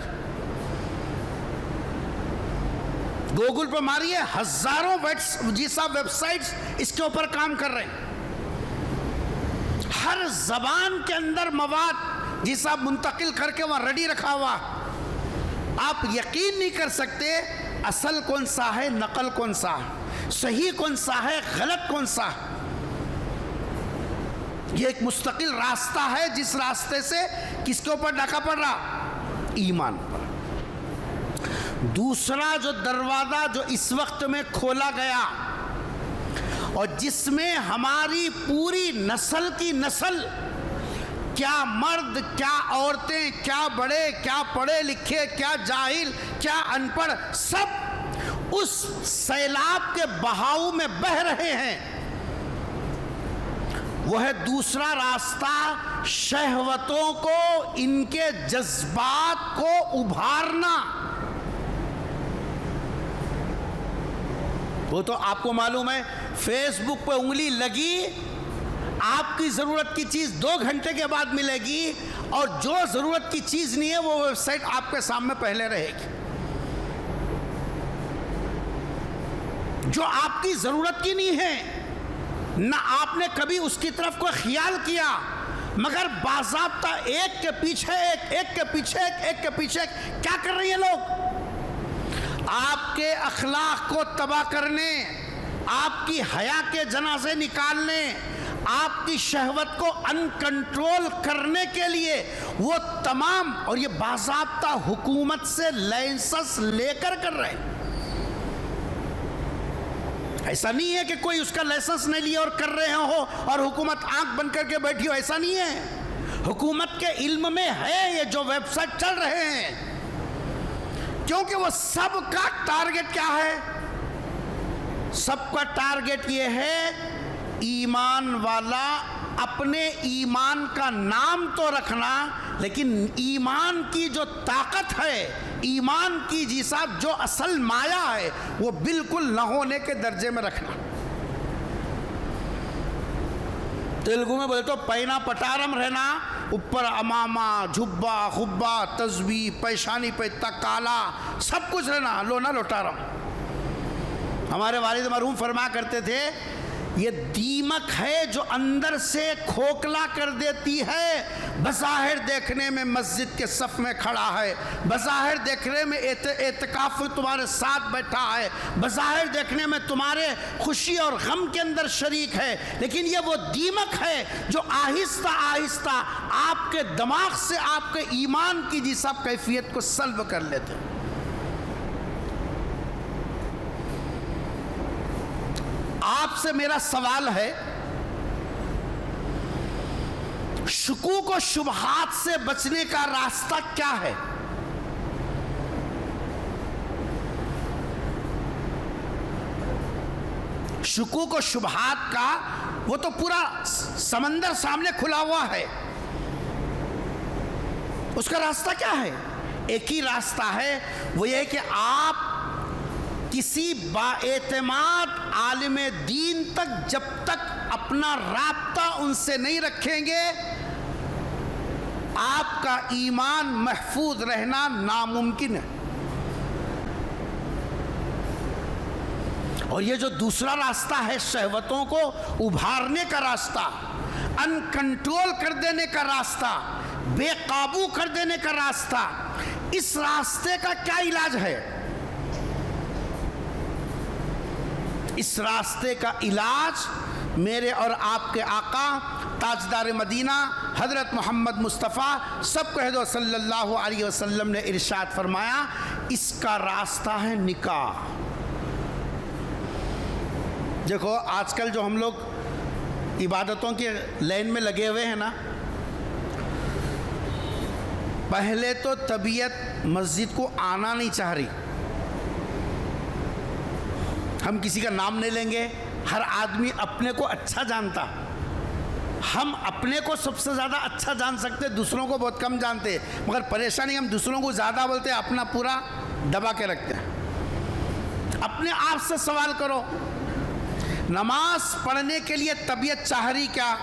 گوگل پہ ماریے، ہزاروں ویب سائٹس اس کے اوپر کام کر رہے ہیں۔ ہر زبان کے اندر مواد جی صاحب منتقل کر کے وہاں ریڈی رکھا ہوا۔ آپ یقین نہیں کر سکتے اصل کون سا ہے، نقل کون سا ہے، صحیح کون سا ہے، غلط کون سا ہے۔ یہ ایک مستقل راستہ ہے جس راستے سے کس کے اوپر ڈاکہ پڑ رہا؟ ایمان پر۔ دوسرا جو دروازہ جو اس وقت میں کھولا گیا اور جس میں ہماری پوری نسل کی نسل، کیا مرد، کیا عورتیں، کیا بڑے، کیا پڑھے لکھے، کیا جاہل، کیا ان پڑھ، سب اس سیلاب کے بہاؤ میں بہہ رہے ہیں، وہ ہے دوسرا راستہ، شہوتوں کو، ان کے جذبات کو ابھارنا۔ وہ تو آپ کو معلوم ہے، فیس بک پہ انگلی لگی، آپ کی ضرورت کی چیز 2 گھنٹے کے بعد ملے گی، اور جو ضرورت کی چیز نہیں ہے وہ ویب سائٹ آپ کے سامنے پہلے رہے گی۔ جو آپ کی ضرورت کی نہیں ہے، نہ آپ نے کبھی اس کی طرف کوئی خیال کیا، مگر باضابطہ ایک کے پیچھے ایک، ایک کے پیچھے ایک، ایک کے پیچھے ایک کیا کر رہی ہیں لوگ؟ آپ کے اخلاق کو تباہ کرنے، آپ کی حیا کے جنازے نکالنے، آپ کی شہوت کو ان کنٹرول کرنے کے لیے وہ تمام، اور یہ باضابطہ حکومت سے لائسنس لے کر رہے ہیں۔ ایسا نہیں ہے کہ کوئی اس کا لائسنس نہیں لیا اور کر رہے ہو اور حکومت آنکھ بند کر کے بیٹھی ہو، ایسا نہیں ہے۔ حکومت کے علم میں ہے یہ جو ویب سائٹ چل رہے ہیں، کیونکہ وہ سب کا ٹارگٹ کیا ہے؟ سب کا ٹارگٹ یہ ہے ایمان والا اپنے ایمان کا نام تو رکھنا، لیکن ایمان کی جو طاقت ہے، ایمان کی جی صاحب جو اصل مایا ہے، وہ بالکل نہ ہونے کے درجے میں رکھنا۔ تیلگو میں بولے تو پینا پٹارم رہنا، اوپر امامہ، جھبا، خبا، تسبیح، پیشانی پہ تکالا، سب کچھ رہنا، لونا لوٹارم۔ ہمارے والد مرحوم فرمایا کرتے تھے یہ دیمک ہے جو اندر سے کھوکھلا کر دیتی ہے، بظاہر دیکھنے میں مسجد کے صف میں کھڑا ہے، بظاہر دیکھنے میں اعتکاف میں تمہارے ساتھ بیٹھا ہے، بظاہر دیکھنے میں تمہارے خوشی اور غم کے اندر شریک ہے، لیکن یہ وہ دیمک ہے جو آہستہ آہستہ آپ کے دماغ سے آپ کے ایمان کی جی سب کیفیت کو سلب کر لیتے ہیں۔ آپ سے میرا سوال ہے، شکوک و شبہات سے بچنے کا راستہ کیا ہے؟ شکوک و شبہات کا وہ تو پورا سمندر سامنے کھلا ہوا ہے، اس کا راستہ کیا ہے؟ ایک ہی راستہ ہے، وہ یہ کہ آپ کسی بااعتماد عالم دین تک جب تک اپنا رابطہ ان سے نہیں رکھیں گے، آپ کا ایمان محفوظ رہنا ناممکن ہے۔ اور یہ جو دوسرا راستہ ہے، شہوتوں کو ابھارنے کا راستہ، ان کنٹرول کر دینے کا راستہ، بے قابو کر دینے کا راستہ، اس راستے کا کیا علاج ہے؟ اس راستے کا علاج میرے اور آپ کے آقا تاجدار مدینہ حضرت محمد مصطفیٰ سب کہہ دو صلی اللہ علیہ وسلم نے ارشاد فرمایا، اس کا راستہ ہے نکاح۔ دیکھو آج کل جو ہم لوگ عبادتوں کے لائن میں لگے ہوئے ہیں نا، پہلے تو طبیعت مسجد کو آنا نہیں چاہ رہی، ہم کسی کا نام نہیں لیں گے، ہر آدمی اپنے کو اچھا جانتا، ہم اپنے کو سب سے زیادہ اچھا جان سکتے، دوسروں کو بہت کم جانتے، مگر پریشانی ہم دوسروں کو زیادہ بولتے، اپنا پورا دبا کے رکھتے ہیں۔ اپنے آپ سے سوال کرو، نماز پڑھنے کے لیے طبیعت چاہ رہی کیا؟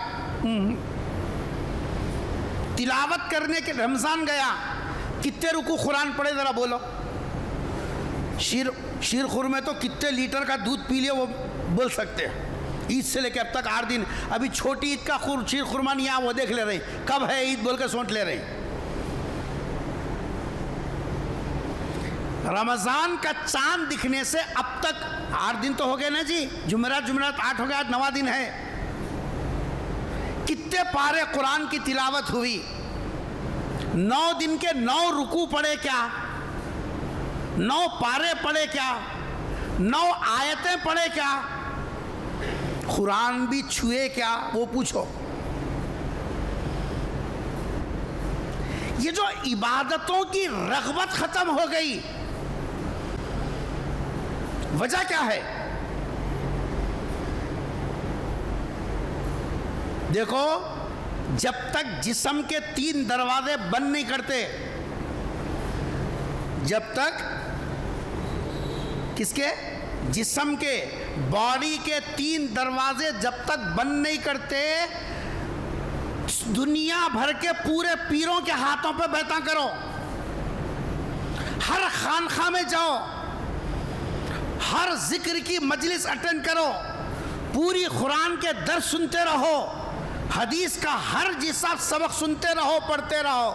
تلاوت کرنے کے رمضان گیا، کتنے رکوع قرآن پڑھے ذرا بولو؟ شیر خور میں تو کتنے لیٹر کا دودھ پی لیا وہ بول سکتے ہیں، عید سے لے کے اب تک 8 دن، ابھی چھوٹی عید کا شیر خورما نہیں آیا، وہ دیکھ لے رہی کب ہے عید بول کے سونٹ لے رہی۔ رمضان کا چاند دکھنے سے اب تک 8 دن تو ہو گئے نا جی، جمعرات 8 ہو گیا، آج 9واں دن ہے۔ کتنے پارے قرآن کی تلاوت ہوئی؟ 9 دن کے 9 رکوع پڑھے کیا؟ 9 پارے پڑھے کیا؟ 9 آیتیں پڑھے کیا؟ قرآن بھی چھوئے کیا؟ وہ پوچھو۔ یہ جو عبادتوں کی رغبت ختم ہو گئی، وجہ کیا ہے؟ دیکھو، جب تک جسم کے 3 دروازے بند نہیں کرتے، جب تک کس کے؟ جسم کے، باڈی کے 3 دروازے جب تک بند نہیں کرتے، دنیا بھر کے پورے پیروں کے ہاتھوں پہ بیعتیں کرو، ہر خانقاہ میں جاؤ، ہر ذکر کی مجلس اٹینڈ کرو، پوری قرآن کے درس سنتے رہو، حدیث کا ہر جیسا سبق سنتے رہو، پڑھتے رہو۔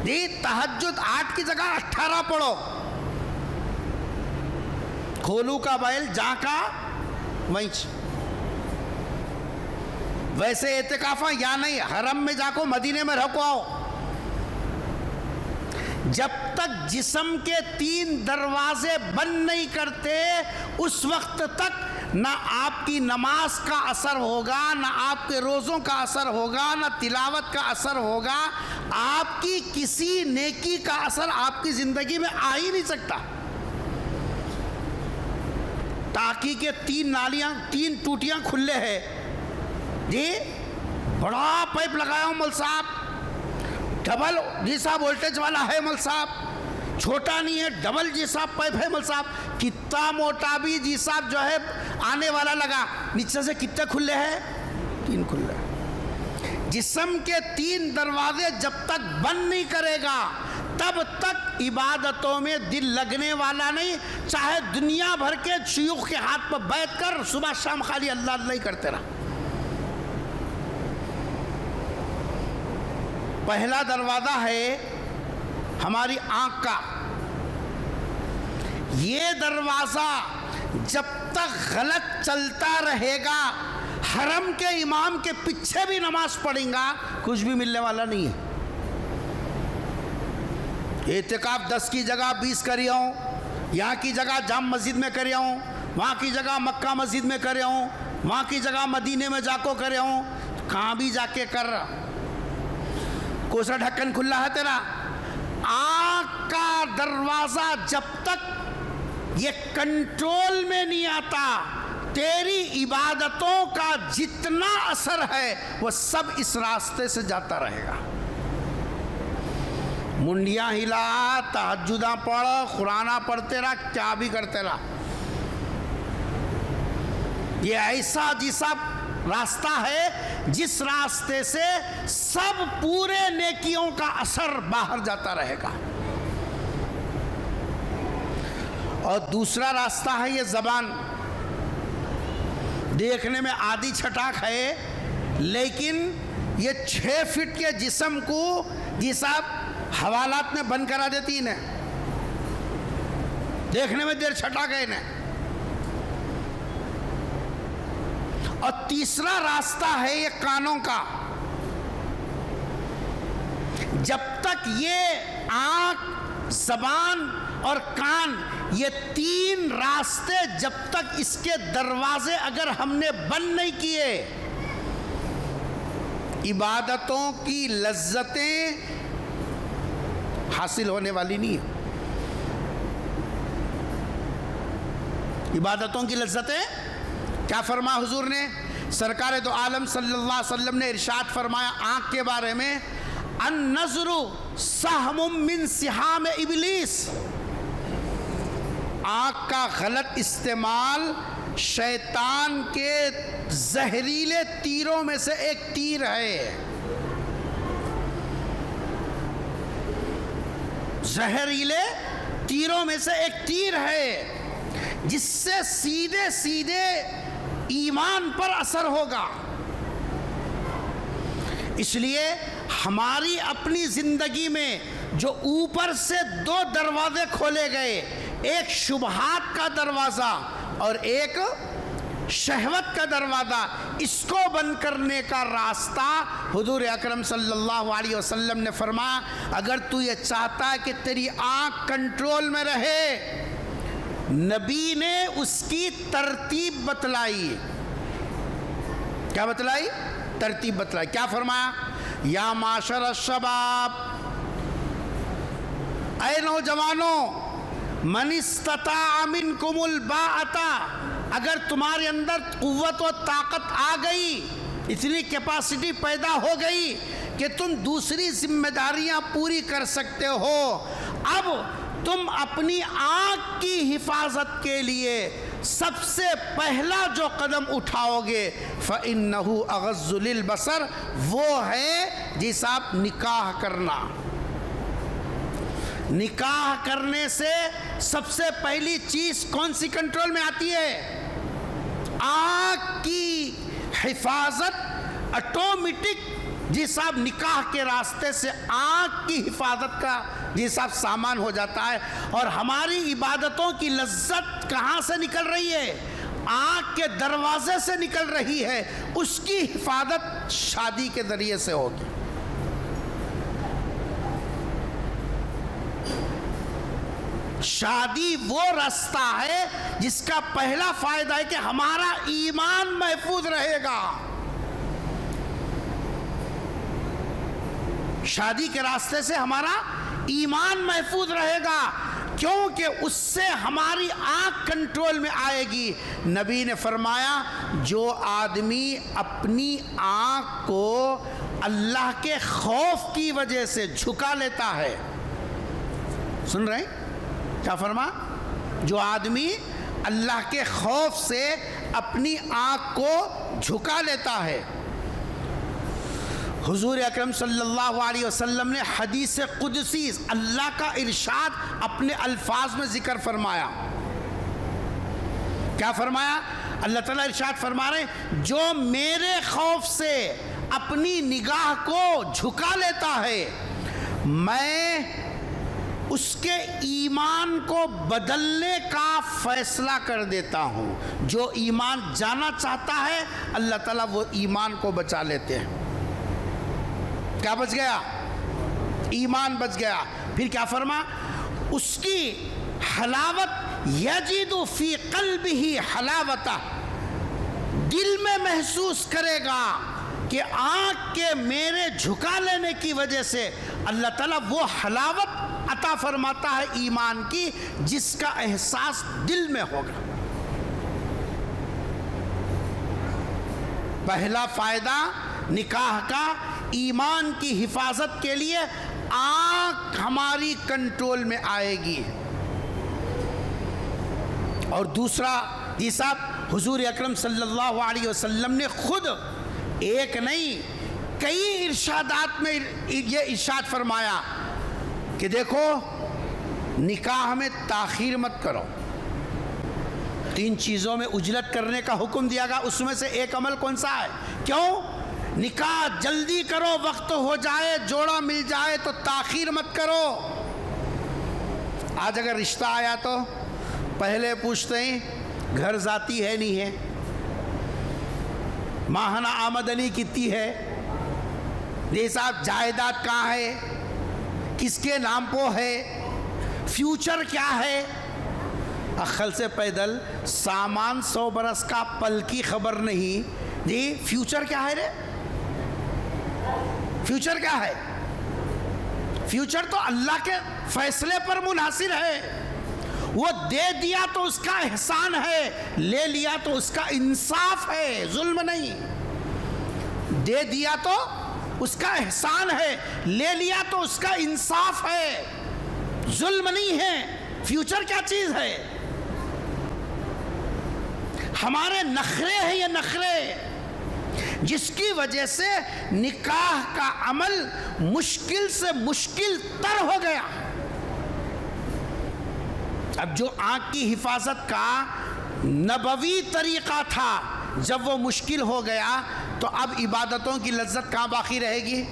جی تہجد 8 کی جگہ 18 پڑھو۔ کھولو کا بیل جہاں کا وہیں، ویسے اعتکافہ یا نہیں، حرم میں جا کو مدینے میں رکو آؤ۔ جب تک جسم کے 3 دروازے بند نہیں کرتے اس وقت تک نہ آپ کی نماز کا اثر ہوگا، نہ آپ کے روزوں کا اثر ہوگا، نہ تلاوت کا اثر ہوگا، آپ کی کسی نیکی کا اثر آپ کی زندگی میں آ ہی نہیں سکتا۔ ٹانکی کے 3 ٹوٹیاں کھلے ہیں جی، بڑا پائپ لگایا ہوں مول صاحب، ڈبل جی صاحب وولٹیج والا ہے مول صاحب، چھوٹا نہیں ہے، ڈبل جی صاحب پائپ ہے مول صاحب، کتنا موٹا بھی جی صاحب جو ہے آنے والا لگا، نیچے سے کتنے کھلے ہیں؟ 3 کھلے ہیں۔ جسم کے 3 دروازے جب تک بند نہیں کرے گا تب تک عبادتوں میں دل لگنے والا نہیں، چاہے دنیا بھر کے شیوخ کے ہاتھ پر بیٹھ کر صبح شام خالی اللہ اللہ ہی کرتے رہا۔ پہلا دروازہ ہے ہماری آنکھ کا، یہ دروازہ جب تک غلط چلتا رہے گا، حرم کے امام کے پیچھے بھی نماز پڑھیں گا، کچھ بھی ملنے والا نہیں ہے۔ اعتکاف 10 کی جگہ 20 کر ہوں، یہاں کی جگہ جام مسجد میں کر ہوں، وہاں کی جگہ مکہ مسجد میں کر ہوں، وہاں کی جگہ مدینے میں جا کو کر ہوں، کہاں بھی جا کے کر رہا، کوسا ڈھکن کھلا ہے تیرا؟ آنکھ کا دروازہ جب تک یہ کنٹرول میں نہیں آتا، تیری عبادتوں کا جتنا اثر ہے وہ سب اس راستے سے جاتا رہے گا۔ منڈیاں ہلا، تہجداں پڑھ، قرآنہ پڑھتے رہا، کیا بھی کرتے رہا، یہ ایسا جیسا راستہ ہے جس راستے سے سب پورے نیکیوں کا اثر باہر جاتا رہے گا۔ اور دوسرا راستہ ہے یہ زبان، دیکھنے میں آدھی چھٹاک ہے لیکن یہ 6 فٹ کے جسم کو جی صاحب حوالات میں بند کرا دیتی انہیں، دیکھنے میں دیر چھٹاک ہے انہیں۔ اور تیسرا راستہ ہے یہ کانوں کا، جب تک یہ آنکھ، زبان اور کان، یہ 3 راستے جب تک اس کے دروازے اگر ہم نے بند نہیں کیے، عبادتوں کی لذتیں حاصل ہونے والی نہیں ہیں۔ عبادتوں کی لذتیں کیا فرمایا حضور نے؟ سرکار دو عالم صلی اللہ علیہ وسلم نے ارشاد فرمایا آنکھ کے بارے میں، النظر سہم من سہام ابلیس، آنکھ کا غلط استعمال شیطان کے زہریلے تیروں میں سے ایک تیر ہے۔ زہریلے تیروں میں سے ایک تیر ہے جس سے سیدھے سیدھے ایمان پر اثر ہوگا۔ اس لیے ہماری اپنی زندگی میں جو اوپر سے 2 دروازے کھولے گئے، ایک شبہات کا دروازہ اور ایک شہوت کا دروازہ، اس کو بند کرنے کا راستہ حضور اکرم صلی اللہ علیہ وسلم نے فرمایا اگر تو یہ چاہتا ہے کہ تیری آنکھ کنٹرول میں رہے، نبی نے اس کی ترتیب بتلائی۔ کیا بتلائی؟ ترتیب بتلائی۔ کیا فرمایا؟ یا معاشر الشباب، اے نوجوانوں، من استطاع منکم الباءۃ، اگر تمہارے اندر قوت و طاقت آ گئی، اتنی کیپیسٹی پیدا ہو گئی کہ تم دوسری ذمہ داریاں پوری کر سکتے ہو، اب تم اپنی آنکھ کی حفاظت کے لیے سب سے پہلا جو قدم اٹھاؤ گے فَإِنَّهُ أَغَضُّ لِلْبَصَرِ، وہ ہے جی صاحب نکاح کرنا۔ نکاح کرنے سے سب سے پہلی چیز کون سی کنٹرول میں آتی ہے؟ آنکھ کی حفاظت آٹومیٹک، جی صاحب نکاح کے راستے سے آنکھ کی حفاظت کا جی صاحب سامان ہو جاتا ہے. اور ہماری عبادتوں کی لذت کہاں سے نکل رہی ہے؟ آنکھ کے دروازے سے نکل رہی ہے. اس کی حفاظت شادی کے ذریعے سے ہوگی. شادی وہ راستہ ہے جس کا پہلا فائدہ ہے کہ ہمارا ایمان محفوظ رہے گا. شادی کے راستے سے ہمارا ایمان محفوظ رہے گا، کیونکہ اس سے ہماری آنکھ کنٹرول میں آئے گی. نبی نے فرمایا جو آدمی اپنی آنکھ کو اللہ کے خوف کی وجہ سے جھکا لیتا ہے، سن رہے ہیں کیا فرما؟ جو آدمی اللہ کے خوف سے اپنی آنکھ کو جھکا لیتا ہے. حضور اکرم صلی اللہ علیہ وسلم نے حدیث قدسی اللہ کا ارشاد اپنے الفاظ میں ذکر فرمایا. کیا فرمایا؟ اللہ تعالیٰ ارشاد فرما رہے ہیں جو میرے خوف سے اپنی نگاہ کو جھکا لیتا ہے میں اس کے ایمان کو بدلنے کا فیصلہ کر دیتا ہوں. جو ایمان جانا چاہتا ہے اللہ تعالیٰ وہ ایمان کو بچا لیتے ہیں. کیا بچ گیا؟ ایمان بچ گیا. پھر کیا فرما؟ اس کی حلاوت یجد فی قلبہ حلاوتہ، دل میں محسوس کرے گا کہ آنکھ کے میرے جھکا لینے کی وجہ سے اللہ تعالیٰ وہ حلاوت عطا فرماتا ہے ایمان کی جس کا احساس دل میں ہوگا. پہلا فائدہ نکاح کا ایمان کی حفاظت کے لیے آنکھ ہماری کنٹرول میں آئے گی. اور دوسرا جی صاحب حضور اکرم صلی اللہ علیہ وسلم نے خود ایک نہیں کئی ارشادات میں یہ ارشاد فرمایا کہ دیکھو نکاح میں تاخیر مت کرو. 3 چیزوں میں عجلت کرنے کا حکم دیا گیا، اس میں سے ایک عمل کون سا ہے؟ کیوں؟ نکاح جلدی کرو، وقت ہو جائے، جوڑا مل جائے تو تاخیر مت کرو. آج اگر رشتہ آیا تو پہلے پوچھتے ہیں گھر ذاتی ہے نہیں ہے، ماہانہ آمدنی کتنی ہے، یہ صاحب جائیداد کہاں ہے، کس کے نام پہ ہے، فیوچر کیا ہے. عقل سے پیدل سامان 100 برس کا پل کی خبر نہیں. جی فیوچر کیا ہے رے؟ فیوچر کیا ہے؟ فیوچر تو اللہ کے فیصلے پر منحصر ہے. وہ دے دیا تو اس کا احسان ہے، لے لیا تو اس کا انصاف ہے، ظلم نہیں. دے دیا تو اس کا احسان ہے، لے لیا تو اس کا انصاف ہے، ظلم نہیں ہے. فیوچر کیا چیز ہے؟ ہمارے نخرے ہیں یہ نخرے، جس کی وجہ سے نکاح کا عمل مشکل سے مشکل تر ہو گیا. اب جو آنکھ کی حفاظت کا نبوی طریقہ تھا جب وہ مشکل ہو گیا تو اب عبادتوں کی لذت کہاں باقی رہے گی؟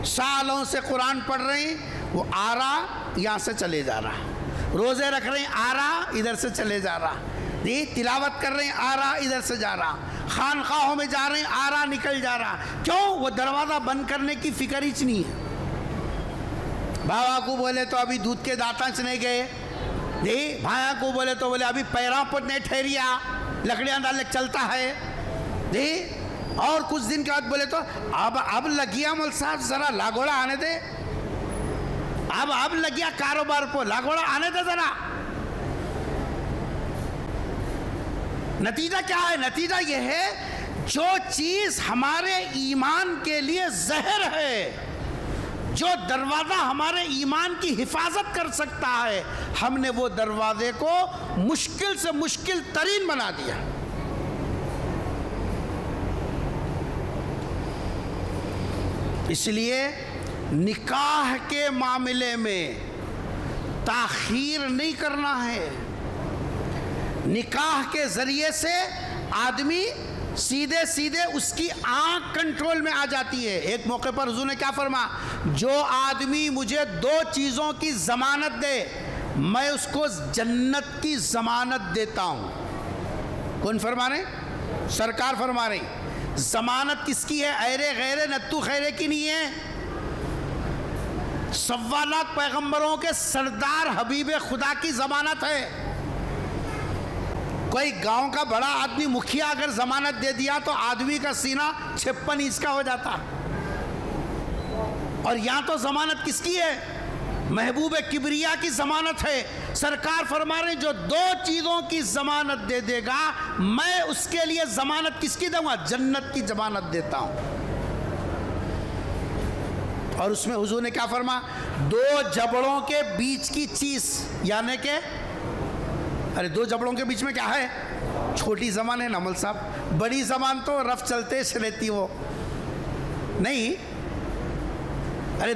سالوں سے قرآن پڑھ رہے ہیں، وہ آ رہا یہاں سے چلے جا رہا، روزے رکھ رہے ہیں آ رہا ادھر سے چلے جا رہا، جی تلاوت کر رہے ہیں آ رہا ادھر سے جا رہا، خانقاہوں میں جا رہے ہیں آ رہا نکل جا رہا. کیوں؟ وہ دروازہ بند کرنے کی فکر ہی نہیں ہے. بابا کو بولے تو ابھی دودھ کے دانتاں چنے گئے، جی بھائیاں کو بولے تو بولے ابھی پیراں پر نہیں ٹھہریا، لکڑیاں ڈالنے چلتا ہے، جی اور کچھ دن کے بعد بولے تو اب لگیا مول صاحب ذرا لاگوڑا آنے دے، اب لگیا کاروبار کو لاگوڑا آنے دے ذرا. نتیجہ کیا ہے؟ نتیجہ یہ ہے جو چیز ہمارے ایمان کے لیے زہر ہے، جو دروازہ ہمارے ایمان کی حفاظت کر سکتا ہے، ہم نے وہ دروازے کو مشکل سے مشکل ترین بنا دیا. اس لیے نکاح کے معاملے میں تاخیر نہیں کرنا ہے. نکاح کے ذریعے سے آدمی سیدھے سیدھے اس کی آنکھ کنٹرول میں آ جاتی ہے. ایک موقع پر حضور نے کیا فرمایا؟ جو آدمی مجھے 2 چیزوں کی ضمانت دے میں اس کو جنت کی ضمانت دیتا ہوں. کون فرما رہے؟ سرکار فرما رہے. ضمانت کس کی ہے؟ ایرے غیرے نتو خیرے کی نہیں ہے. 1.25 لاکھ پیغمبروں کے سردار حبیب خدا کی ضمانت ہے. کوئی گاؤں کا بڑا آدمی مکھیا اگر ضمانت دے دیا تو آدمی کا سینہ 56 انچ کا ہو جاتا. اور یہاں تو ضمانت کس کی ہے؟ محبوب کبریا کی ضمانت ہے. سرکار فرما رہے جو 2 چیزوں کی ضمانت دے دے گا میں اس کے لیے ضمانت کس کی دوں گا؟ جنت کی ضمانت دیتا ہوں. اور اس میں حضور نے کیا فرما؟ 2 جبڑوں کے بیچ کی چیز، یعنی کہ 2 جبڑوں کے بیچ میں کیا ہے؟ چھوٹی زبان ہے نمل صاحب. بڑی زبان تو رف چلتے رہتی وہ نہیں.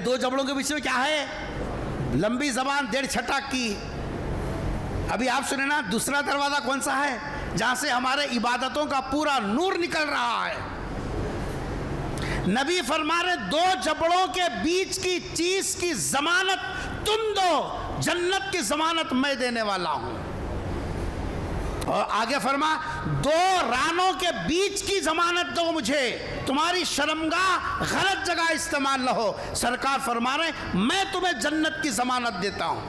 2 جبڑوں کے بیچ میں کیا ہے؟ لمبی زبان 1.5 چھٹک کی. ابھی آپ سنیں نا دوسرا دروازہ کون سا ہے جہاں سے ہمارے عبادتوں کا پورا نور نکل رہا ہے؟ نبی فرما رہے 2 جبڑوں کے بیچ کی چیز کی ضمانت تم دو، جنت کی ضمانت میں دینے والا ہوں. اور آگے فرما 2 رانوں کے بیچ کی ضمانت دو مجھے، تمہاری شرمگاہ غلط جگہ استعمال نہ ہو. سرکار فرما رہے میں تمہیں جنت کی ضمانت دیتا ہوں.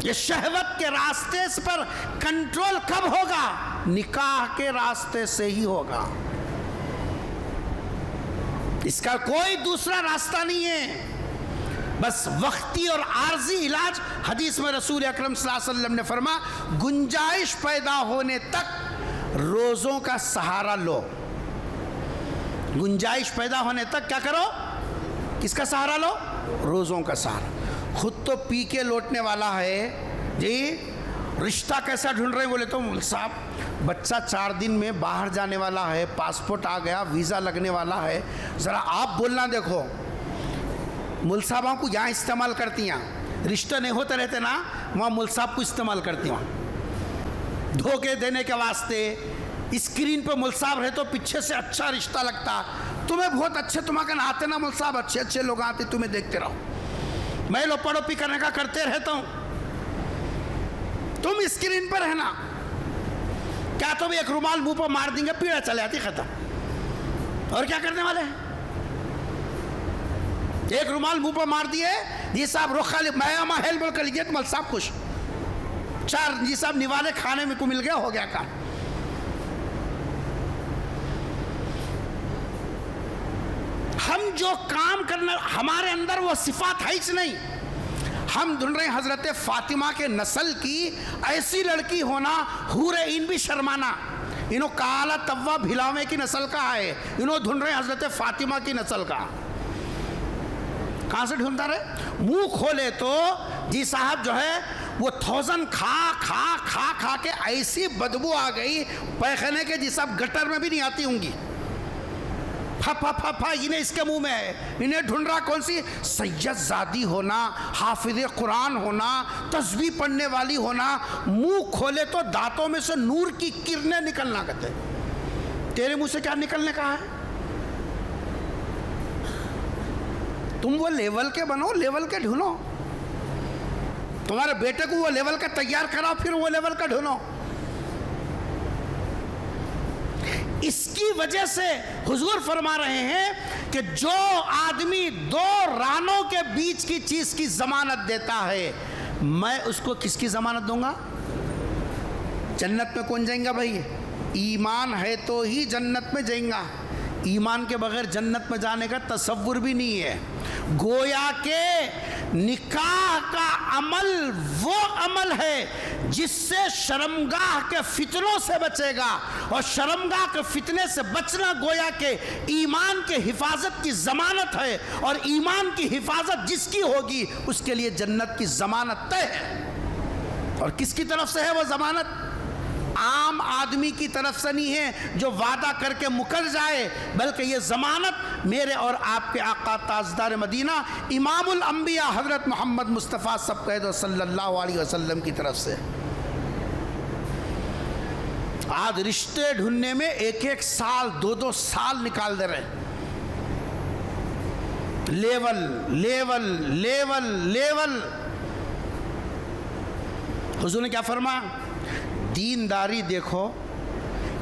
یہ شہوت کے راستے پر کنٹرول کب ہوگا؟ نکاح کے راستے سے ہی ہوگا. اس کا کوئی دوسرا راستہ نہیں ہے. بس وقتی اور عارضی علاج. حدیث میں رسول اکرم صلی اللہ علیہ وسلم نے فرمایا گنجائش پیدا ہونے تک روزوں کا سہارا لو. گنجائش پیدا ہونے تک کیا کرو؟ کس کا سہارا لو؟ روزوں کا سہارا. خود تو پی کے لوٹنے والا ہے جی. رشتہ کیسا ڈھونڈ رہے ہیں؟ بولے تو صاحب بچہ 4 دن میں باہر جانے والا ہے، پاسپورٹ آ گیا، ویزا لگنے والا ہے. ذرا آپ بولنا دیکھو. مل صاحبوں کو یہاں استعمال کرتی ہیں، رشتہ نہیں ہوتے رہتے نا وہاں مل صاحب کو استعمال کرتی ہیں دھوکے دینے کے واسطے. اسکرین پہ مل صاحب رہے تو پیچھے سے اچھا رشتہ لگتا. تمہیں بہت اچھے تمہیں آتے نا مل صاحب، اچھے اچھے لوگ آتے، تمہیں دیکھتے رہو. میں لو پڑو پی کرنے کا کرتے رہتا ہوں، تم اسکرین پہ رہنا. کیا تم ایک رومال منہ پہ مار دیں گے پیڑا چلے آتی ختم. اور کیا کرنے والے ہیں؟ ایک رومال منہ پہ مار دیے جی صاحب رخ خالی میں محل بول کر لیجیے تو مل صاحب خوش. 4 جی صاحب نوالے کھانے میں کو مل گیا، ہو گیا کام. ہم جو کام کرنا ہمارے اندر وہ صفات ہے ہی نہیں. ہم ڈھونڈ رہے ہیں حضرت فاطمہ کے نسل کی ایسی لڑکی ہونا، حور عین بھی شرمانا. انہوں کالا توا بھلاوے کی نسل کا ہے، انہوں ڈھونڈ رہے ہیں حضرت فاطمہ کی نسل کا. کہاں سے ڈھونڈتا رہے؟ منہ کھولے تو جی صاحب جو ہے وہ 1000 کھا کے ایسی بدبو آ گئی پیخانے کے جی صاحب گٹر میں بھی نہیں آتی ہوں گی. پھا انہیں اس کے منہ میں ہے. انہیں ڈھونڈ رہا کون سی؟ سید زادی ہونا، حافظ قرآن ہونا، تسبیح پڑھنے والی ہونا. منہ کھولے تو دانتوں میں سے نور کی کرنیں نکلنا. کہتے تیرے منہ سے کیا نکلنے کا ہے؟ تم وہ لیول کے بنو، لیول کے ڈھونڈو. تمہارے بیٹے کو وہ لیول کا تیار کراؤ، پھر وہ لیول کا ڈھونڈو. اس کی وجہ سے حضور فرما رہے ہیں کہ جو آدمی 2 رانوں کے بیچ کی چیز کی ضمانت دیتا ہے میں اس کو کس کی ضمانت دوں گا؟ جنت میں کون جائیں گا بھائی؟ ایمان ہے تو ہی جنت میں جائیں گا. ایمان کے بغیر جنت میں جانے کا تصور بھی نہیں ہے. گویا کہ نکاح کا عمل وہ عمل ہے جس سے شرمگاہ کے فتنوں سے بچے گا. اور شرمگاہ کے فتنے سے بچنا گویا کہ ایمان کے حفاظت کی ضمانت ہے. اور ایمان کی حفاظت جس کی ہوگی اس کے لیے جنت کی ضمانت طے ہے. اور کس کی طرف سے ہے وہ ضمانت؟ عام آدمی کی طرف سے نہیں ہے جو وعدہ کر کے مکر جائے، بلکہ یہ ضمانت میرے اور آپ کے آقا تاجدار مدینہ امام الانبیاء حضرت محمد مصطفیٰ سب کہہ دو صلی اللہ علیہ وسلم کی طرف سے۔ آج رشتے ڈھونڈنے میں ایک ایک سال 2 سال نکال دے رہے، لیول لیول لیول لیول۔ حضور نے کیا فرمایا؟ دینداری دیکھو،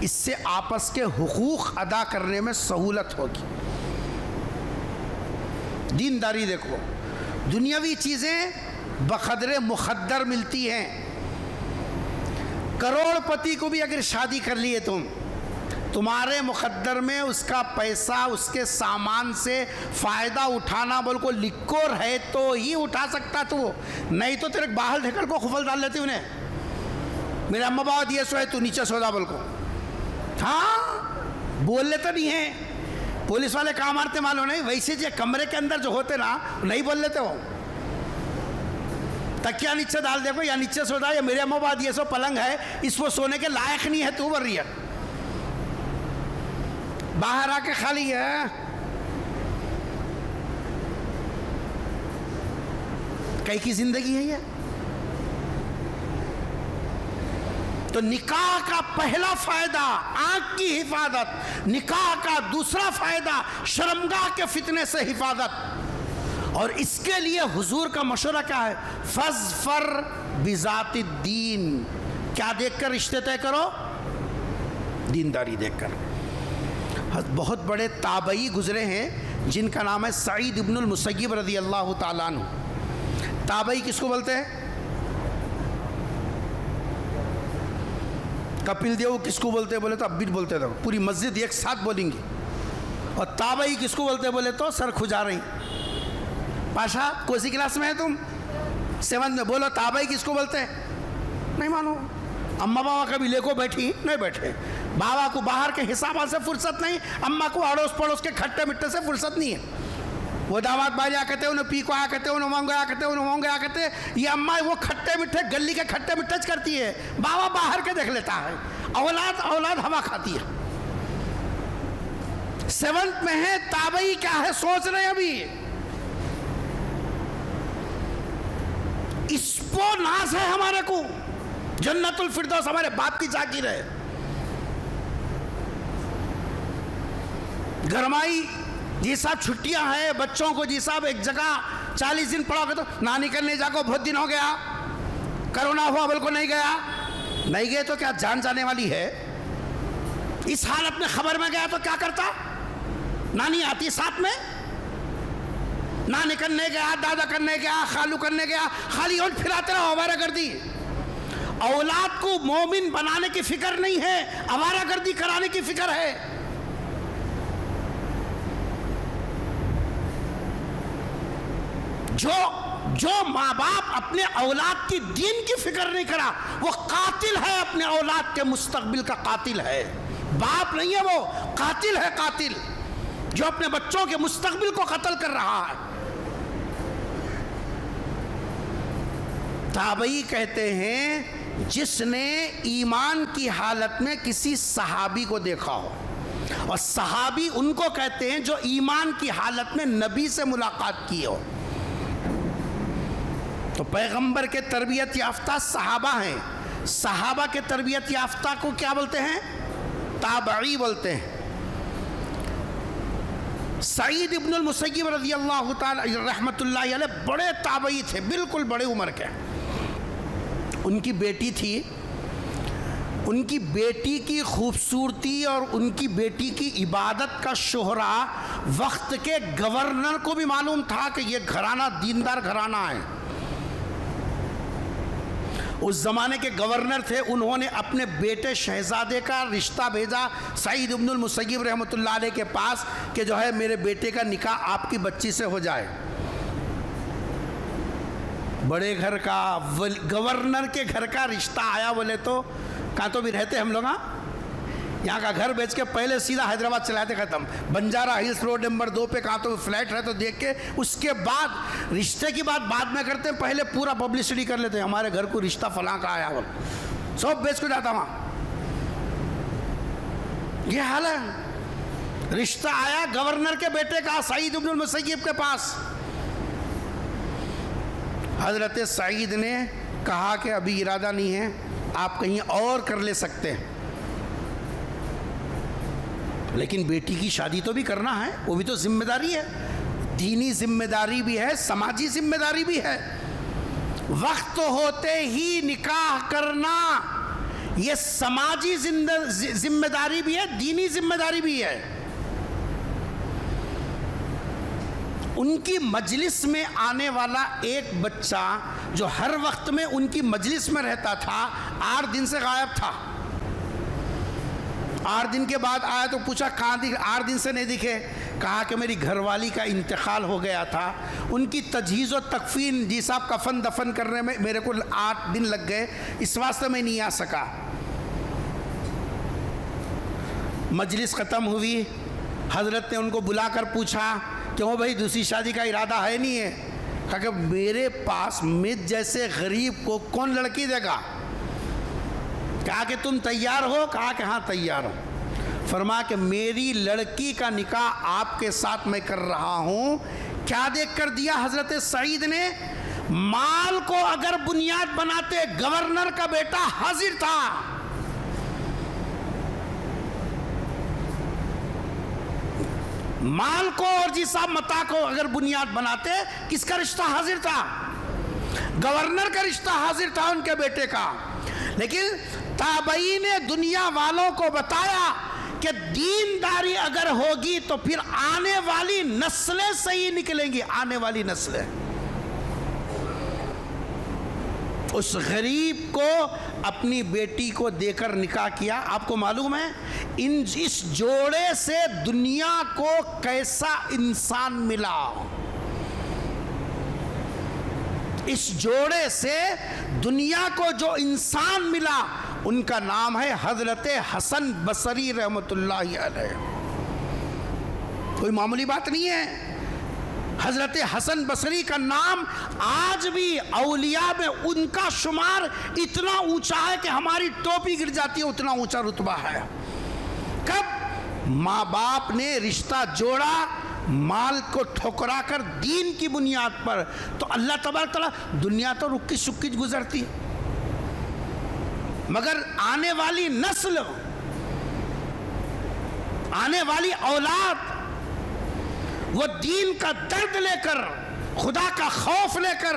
اس سے آپس کے حقوق ادا کرنے میں سہولت ہوگی۔ دینداری دیکھو، دنیاوی چیزیں بقدر مقدر ملتی ہیں۔ کروڑ پتی کو بھی اگر شادی کر لیے تمہارے مقدر میں اس کا پیسہ، اس کے سامان سے فائدہ اٹھانا بالکل لکھو ہے تو ہی اٹھا سکتا تو، نہیں تو تیرے باہر ڈھکل کو خفل ڈال لیتے انہیں۔ میرے اماں بابا دیے سو ہے تو نیچے سودا بول کو، ہاں بول لیتے نہیں ہیں پولیس والے کام مارتے معلوم نہیں، ویسے جو کمرے کے اندر جو ہوتے نا نہیں بول لیتے ہو۔ تکیا نیچے ڈال دیکھو، یا نیچے سودا، یا میرے اماں بابا دیے سو پلنگ ہے، اس کو سونے کے لائق نہیں ہے تو بول رہی ہے، باہر آ کے خالی ہے۔ کئی کی زندگی ہے یہ؟ تو نکاح کا پہلا فائدہ آنکھ کی حفاظت، نکاح کا دوسرا فائدہ شرمگاہ کے فتنے سے حفاظت، اور اس کے لیے حضور کا مشورہ کیا ہے؟ فاظفر بذات الدین، کیا دیکھ کر رشتے طے کرو؟ دینداری دیکھ کر۔ بہت بڑے تابعی گزرے ہیں جن کا نام ہے سعید ابن المسیب رضی اللہ تعالیٰ عنہ۔ تابعی کس کو بولتے ہیں؟ کپل دیو کس کو بولتے بولے تو اب بھی بولتے تھے، پوری مسجد ایک ساتھ بولیں گی۔ اور تابعی کس کو بولتے بولے تو سر کھجا رہی۔ پاشا کون سی کلاس میں ہے تم؟ 7 میں، بولو تابعی کس کو بولتے؟ نہیں مانو۔ اماں بابا کبھی لے کو بیٹھی نہیں بیٹھے، بابا کو باہر کے حسابات سے فرصت نہیں، اماں کو اڑوس پڑوس کے کھٹے مٹے سے فرصت نہیں ہے۔ وہ دعوت بھائی آ کہتے انہیں پی کو آ کہتے انہیں مونگ آ کہتے انہیں مونگ آ کہتے، یہ اماں وہ کھٹے مٹھے گلی کے کھٹے مٹھے کرتی ہے، بابا باہر کے دیکھ لیتا ہے، اولاد ہوا کھاتی ہے۔ 7 میں ہے، تابعی کیا ہے سوچ رہے ہیں ابھی۔ اس پو ناز ہے ہمارے کو، جنت الفردوس ہمارے باپ کی جاگیر ہے۔ گرمائی جی صاحب چھٹیاں ہیں بچوں کو، جی صاحب ایک جگہ 40 دن پڑھو گے تو نانی کرنے جا کو بہت دن ہو گیا، کرونا ہوا بول کو نہیں گیا، نہیں گئے تو کیا جان جانے والی ہے؟ اس حالت میں خبر میں گیا تو کیا کرتا؟ نانی آتی ساتھ میں، نانی کرنے گیا، دادا کرنے گیا، خالو کرنے گیا، خالی اون پھراتے رہو آوارہ گردی۔ اولاد کو مومن بنانے کی فکر نہیں ہے، آوارہ گردی کرانے کی فکر ہے۔ جو ماں باپ اپنے اولاد کی دین کی فکر نہیں کرا وہ قاتل ہے، اپنے اولاد کے مستقبل کا قاتل ہے، باپ نہیں ہے، وہ قاتل ہے، قاتل جو اپنے بچوں کے مستقبل کو قتل کر رہا ہے۔ تابعی کہتے ہیں جس نے ایمان کی حالت میں کسی صحابی کو دیکھا ہو، اور صحابی ان کو کہتے ہیں جو ایمان کی حالت میں نبی سے ملاقات کی ہو۔ تو پیغمبر کے تربیت یافتہ صحابہ ہیں، صحابہ کے تربیت یافتہ کو کیا بولتے ہیں؟ تابعی بولتے ہیں۔ سعید ابن المسیب رضی اللہ تعالی رحمت اللہ علیہ بڑے تابعی تھے، بالکل بڑے عمر کے۔ ان کی بیٹی تھی، ان کی بیٹی کی خوبصورتی اور ان کی بیٹی کی عبادت کا شہرہ وقت کے گورنر کو بھی معلوم تھا کہ یہ گھرانہ دیندار گھرانہ ہے۔ اس زمانے کے گورنر تھے، انہوں نے اپنے بیٹے شہزادے کا رشتہ بھیجا سعید ابن المسیب رحمۃ اللہ علیہ کے پاس کہ جو ہے میرے بیٹے کا نکاح آپ کی بچی سے ہو جائے۔ بڑے گھر کا، گورنر کے گھر کا رشتہ آیا بولے تو کہاں تو بھی رہتے ہم لوگ، ہاں یہاں کا گھر بیچ کے پہلے سیدھا حیدرآباد چلاتے ختم، بنجارہ ہلس روڈ نمبر 2 پہ کہاں تو فلیٹ رہے تو دیکھ کے اس کے بعد رشتے کی بات بعد میں کرتے ہیں، پہلے پورا پبلسٹی کر لیتے ہیں ہمارے گھر کو رشتہ فلاں کا آیا، سب بیچ کو جاتا وہاں۔ یہ حال ہے. رشتہ آیا گورنر کے بیٹے کا سعید بن المسیب کے پاس. حضرت سعید نے کہا کہ ابھی ارادہ نہیں ہے, آپ کہیں اور کر لے سکتے ہیں, لیکن بیٹی کی شادی تو بھی کرنا ہے, وہ بھی تو ذمہ داری ہے, دینی ذمہ داری بھی ہے, سماجی ذمہ داری بھی ہے. وقت ہوتے ہی نکاح کرنا یہ سماجی ذمہ داری بھی ہے, دینی ذمہ داری بھی ہے. ان کی مجلس میں آنے والا ایک بچہ جو ہر وقت میں ان کی مجلس میں رہتا تھا 8 دن سے غائب تھا. 8 دن کے بعد آیا تو پوچھا کہاں دکھے؟ 8 دن سے نہیں دکھے. کہا کہ میری گھر والی کا انتقال ہو گیا تھا, ان کی تجہیز و تکفین, جی صاحب کفن دفن کرنے میں میرے کو 8 دن لگ گئے, اس واسطے میں نہیں آ سکا. مجلس ختم ہوئی, حضرت نے ان کو بلا کر پوچھا کیوں بھائی دوسری شادی کا ارادہ ہے نہیں ہے؟ کہا کہ میرے پاس مجھ جیسے غریب کو کون لڑکی دے گا. کہا کہ تم تیار ہو؟ کہا کہ ہاں تیار ہوں. فرمایا کہ میری لڑکی کا نکاح آپ کے ساتھ میں کر رہا ہوں. کیا دیکھ کر دیا حضرت سعید نے؟ مال کو اگر بنیاد بناتے گورنر کا بیٹا حاضر تھا, مال کو اور جی صاحب متا کو اگر بنیاد بناتے, کس کا رشتہ حاضر تھا؟ گورنر کا رشتہ حاضر تھا ان کے بیٹے کا. لیکن تابعین نے دنیا والوں کو بتایا کہ دینداری اگر ہوگی تو پھر آنے والی نسلیں صحیح نکلیں گی, آنے والی نسلیں. اس غریب کو اپنی بیٹی کو دے کر نکاح کیا. آپ کو معلوم ہے اس جوڑے سے دنیا کو کیسا انسان ملا؟ اس جوڑے سے دنیا کو جو انسان ملا ان کا نام ہے حضرت حسن بصری رحمۃ اللہ علیہ. کوئی معمولی بات نہیں ہے. حضرت حسن بصری کا نام آج بھی اولیاء میں ان کا شمار اتنا اونچا ہے کہ ہماری ٹوپی گر جاتی ہے, اتنا اونچا رتبہ ہے. کب ماں باپ نے رشتہ جوڑا مال کو ٹھکرا کر دین کی بنیاد پر, تو اللہ تبارک تعالیٰ, دنیا تو رکی سکی گزرتی مگر آنے والی نسل, آنے والی اولاد وہ دین کا درد لے کر, خدا کا خوف لے کر,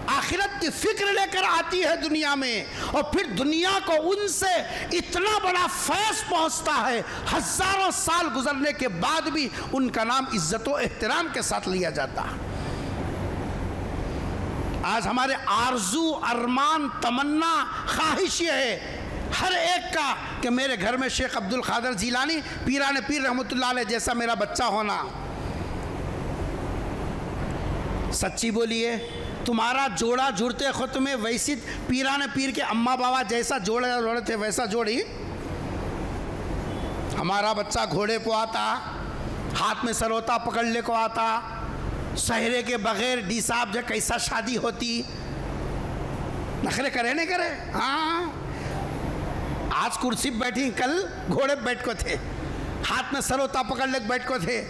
آخرت کی فکر لے کر آتی ہے دنیا میں, اور پھر دنیا کو ان سے اتنا بڑا فیض پہنچتا ہے, ہزاروں سال گزرنے کے بعد بھی ان کا نام عزت و احترام کے ساتھ لیا جاتا ہے. آج ہمارے آرزو, ارمان, تمنا, خواہش یہ ہے ہر ایک کا کہ میرے گھر میں شیخ عبد القادر جیلانی پیران پیر رحمۃ اللہ علیہ جیسا میرا بچہ ہونا. سچی بولیے, تمہارا جوڑا جڑتے خط میں ویسی پیران پیر کے اماں بابا جیسا جوڑے تھے ویسا جوڑی. ہمارا بچہ گھوڑے کو آتا, ہاتھ میں سروتا پکڑنے کو آتا, سہرے کے بغیر ڈی صاحب جو کیسا شادی ہوتی, نخرے کرے نہیں کرے؟ ہاں, آج کرسی پہ بیٹھی, کل گھوڑے پہ بیٹھ کو تھے, ہاتھ میں سروتا پکڑ لے بیٹھ کو تھے,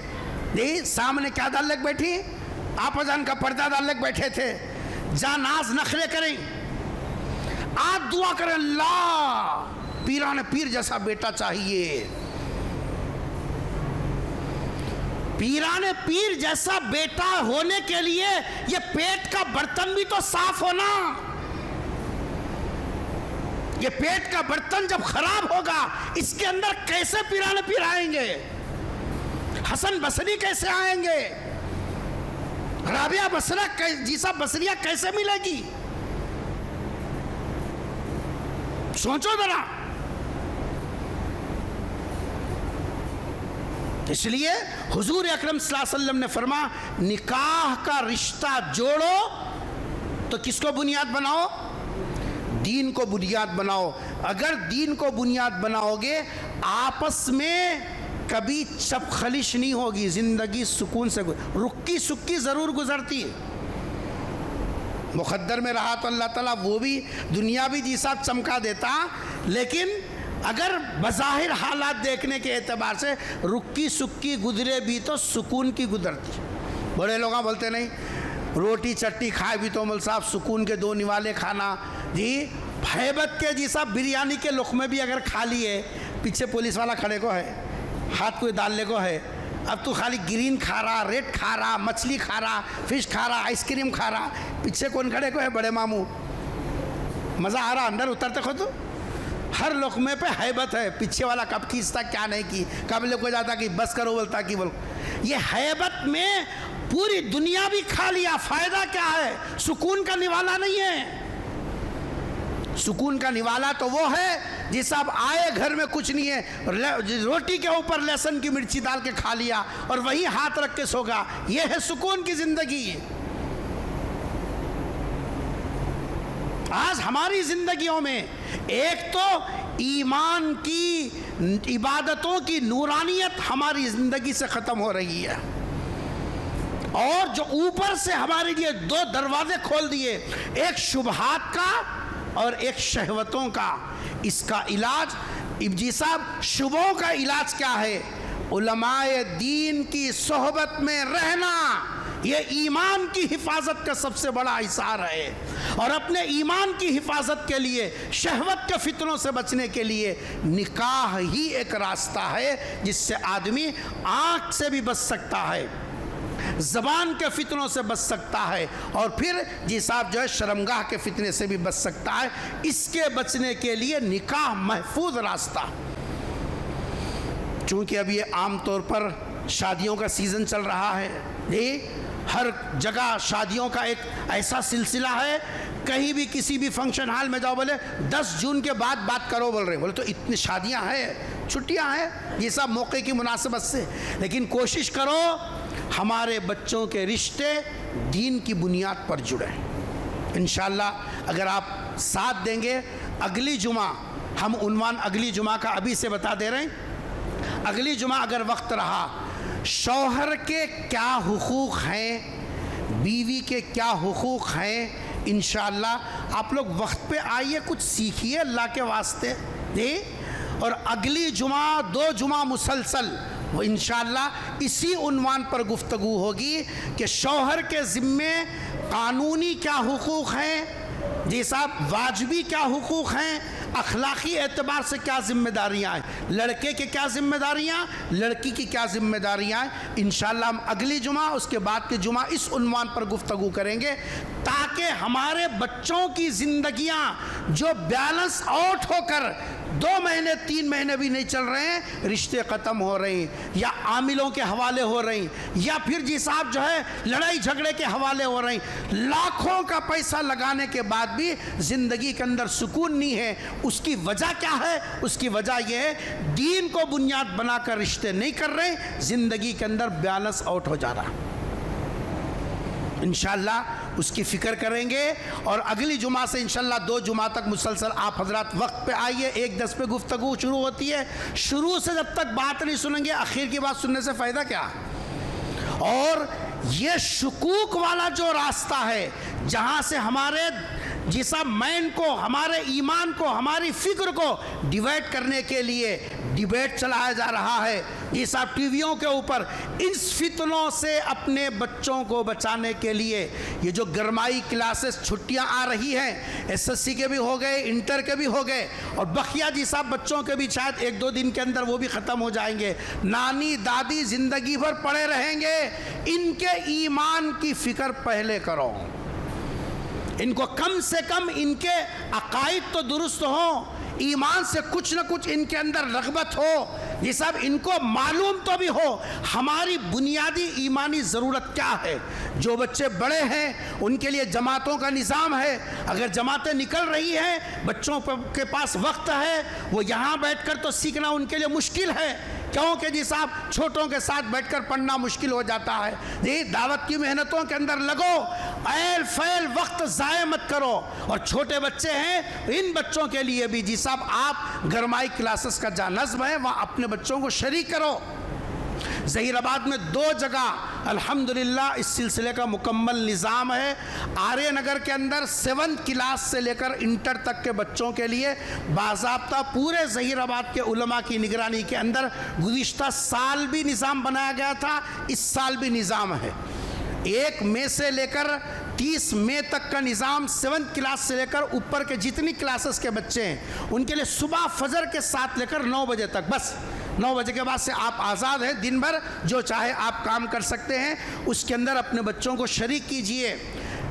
نہیں سامنے کیا ڈال لے بیٹھی, آپ جان کا پردہ ڈال لے بیٹھے تھے. جا ناز نخرے کریں, آج دعا کریں اللہ پیران پیر جیسا بیٹا چاہیے. پیران پیر جیسا بیٹا ہونے کے لیے یہ پیٹ کا برتن بھی تو صاف ہونا. یہ پیٹ کا برتن جب خراب ہوگا اس کے اندر کیسے پیران پیر آئیں گے؟ حسن بصری کیسے آئیں گے؟ رابعہ بصرہ جیسا بصریہ کیسے ملے گی؟ سوچو ذرا. اس لیے حضور اکرم صلی اللہ علیہ وسلم نے فرمایا نکاح کا رشتہ جوڑو تو کس کو بنیاد بناؤ؟ دین کو بنیاد بناؤ. اگر دین کو بنیاد بناؤ گے آپس میں کبھی چپ خلش نہیں ہوگی, زندگی سکون سے رکی سکی ضرور گزرتی ہے. مقدر میں رہا تو اللہ تعالیٰ وہ بھی دنیا بھی جی صاحب چمکا دیتا, لیکن اگر بظاہر حالات دیکھنے کے اعتبار سے رکی سکی گزرے بھی تو سکون کی گزرتی. بڑے لوگ بولتے نہیں روٹی چٹی کھائے بھی تو مول صاحب سکون کے 2 نوالے کھانا. جی ہیبت کے جی صاحب بریانی کے لقمے بھی اگر کھا لیے, پیچھے پولیس والا کھڑے کو ہے, ہاتھ کوئی ڈالنے کو ہے, اب تو خالی گرین کھا رہا, ریڈ کھا رہا, مچھلی کھا رہا, فش کھا رہا, آئس کریم کھا رہا, پیچھے کون کھڑے کو ہے؟ بڑے ماموں. مزہ آ رہا, اندر اترتے خود ہر لقمے پہ ہیبت ہے. پیچھے والا کب کھینچتا کیا نہیں کی, کب لے کو جاتا کہ بس کرو بولتا کہ بول. یہ ہیبت میں پوری دنیا بھی کھا لیا, فائدہ کیا ہے؟ سکون کا نوالا نہیں ہے. سکون کا نوالا تو وہ ہے جس اب آئے گھر میں کچھ نہیں ہے, روٹی کے اوپر لہسن کی مرچی ڈال کے کھا لیا اور وہی ہاتھ رکھ کے سو گا. یہ ہے سکون کی زندگی. آج ہماری زندگیوں میں ایک تو ایمان کی عبادتوں کی نورانیت ہماری زندگی سے ختم ہو رہی ہے, اور جو اوپر سے ہمارے لیے 2 دروازے کھول دیے, ایک شبہات کا اور ایک شہوتوں کا. اس کا علاج جی صاحب شبہوں کا علاج کیا ہے؟ علماء دین کی صحبت میں رہنا. یہ ایمان کی حفاظت کا سب سے بڑا اثار ہے, اور اپنے ایمان کی حفاظت کے لیے شہوت کے فتنوں سے بچنے کے لیے نکاح ہی ایک راستہ ہے جس سے آدمی آنکھ سے بھی بچ سکتا ہے, زبان کے فتنوں سے بچ سکتا ہے, اور پھر جی صاحب جو ہے شرمگاہ کے فتنے سے بھی بچ سکتا ہے. اس کے بچنے کے لیے نکاح محفوظ راستہ. چونکہ اب یہ عام طور پر شادیوں کا سیزن چل رہا ہے, جی ہر جگہ شادیوں کا ایک ایسا سلسلہ ہے, کہیں بھی کسی بھی فنکشن ہال میں جاؤ بولے 10 جون کے بعد بات کرو بول رہے, بولے تو اتنی شادیاں ہیں, چھٹیاں ہیں, یہ سب موقع کی مناسبت سے. لیکن کوشش کرو ہمارے بچوں کے رشتے دین کی بنیاد پر جڑیں. انشاءاللہ اگر آپ ساتھ دیں گے, اگلی جمعہ ہم عنوان اگلی جمعہ کا ابھی سے بتا دے رہے ہیں. اگلی جمعہ اگر وقت رہا, شوہر کے کیا حقوق ہیں, بیوی کے کیا حقوق ہیں, انشاءاللہ آپ لوگ وقت پہ آئیے, کچھ سیکھیے اللہ کے واسطے. جی اور اگلی جمعہ 2 جمعہ مسلسل وہ انشاءاللہ اسی عنوان پر گفتگو ہوگی کہ شوہر کے ذمے قانونی کیا حقوق ہیں, جی صاحب واجبی کیا حقوق ہیں, اخلاقی اعتبار سے کیا ذمہ داریاں ہیں, لڑکے کے کیا ذمہ داریاں, لڑکی کی کیا ذمہ داریاں ہیں. انشاءاللہ ہم اگلی جمعہ اس کے بعد کے جمعہ اس عنوان پر گفتگو کریں گے, تاکہ ہمارے بچوں کی زندگیاں جو بیلنس آؤٹ ہو کر 2 مہینے 3 مہینے بھی نہیں چل رہے ہیں, رشتے ختم ہو رہے ہیں, یا عاملوں کے حوالے ہو رہے ہیں, یا پھر جی صاحب جو ہے لڑائی جھگڑے کے حوالے ہو رہے ہیں, لاکھوں کا پیسہ لگانے کے بعد بھی زندگی کے اندر سکون نہیں ہے. اس کی وجہ کیا ہے؟ اس کی وجہ یہ ہے دین کو بنیاد بنا کر رشتے نہیں کر رہے, زندگی کے اندر بیلنس آؤٹ ہو جا رہا. انشاءاللہ اس کی فکر کریں گے, اور اگلی جمعہ سے انشاءاللہ 2 جمعہ تک مسلسل آپ حضرات وقت پہ آئیے. 1:10 پہ گفتگو شروع ہوتی ہے. شروع سے جب تک بات نہیں سنیں گے, آخر کی بات سننے سے فائدہ کیا؟ اور یہ شکوک والا جو راستہ ہے جہاں سے ہمارے جسا مائنڈ کو, ہمارے ایمان کو, ہماری فکر کو ڈیوائڈ کرنے کے لیے ڈیبیٹ چلایا جا رہا ہے یہ صاحب ٹی ویوں کے اوپر, اس فتنوں سے اپنے بچوں کو بچانے کے لیے یہ جو گرمائی کلاسز چھٹیاں آ رہی ہیں, SSC کے بھی ہو گئے, انٹر کے بھی ہو گئے, اور بقیہ جی صاحب بچوں کے بھی شاید 1-2 دن کے اندر وہ بھی ختم ہو جائیں گے. نانی دادی زندگی بھر پڑے رہیں گے. ان کے ایمان کی فکر پہلے کرو, ان کو کم سے کم ان کے عقائد تو درست ہوں, ایمان سے کچھ نہ کچھ ان کے اندر رغبت ہو, یہ سب ان کو معلوم تو بھی ہو ہماری بنیادی ایمانی ضرورت کیا ہے. جو بچے بڑے ہیں ان کے لیے جماعتوں کا نظام ہے, اگر جماعتیں نکل رہی ہیں, بچوں کے پاس وقت ہے, وہ یہاں بیٹھ کر تو سیکھنا ان کے لیے مشکل ہے, کیونکہ جی صاحب چھوٹوں کے ساتھ بیٹھ کر پڑھنا مشکل ہو جاتا ہے. جی دعوت کی محنتوں کے اندر لگو, ایل فیل وقت ضائع مت کرو. اور چھوٹے بچے ہیں, ان بچوں کے لیے بھی جی صاحب آپ گرمائی کلاسز کا جہاں نصب ہے وہاں اپنے بچوں کو شریک کرو. ظہیر آباد میں 2 جگہ الحمدللہ اس سلسلے کا مکمل نظام ہے۔ آریہ نگر کے اندر 7 کلاس سے لے کر انٹر تک کے بچوں کے لیے باضابطہ پورے ظہیر آباد کے علماء کی نگرانی کے اندر گزشتہ سال بھی نظام بنایا گیا تھا، اس سال بھی نظام ہے۔ 1 مئی سے لے کر 30 مئی تک کا نظام 7 کلاس سے لے کر اوپر کے جتنی کلاسز کے بچے ہیں ان کے لیے صبح فجر کے ساتھ لے کر 9 بجے تک، بس 9 بجے کے بعد سے آپ آزاد ہیں، دن بھر جو چاہے آپ کام کر سکتے ہیں، اس کے اندر اپنے بچوں کو شریک کیجئے۔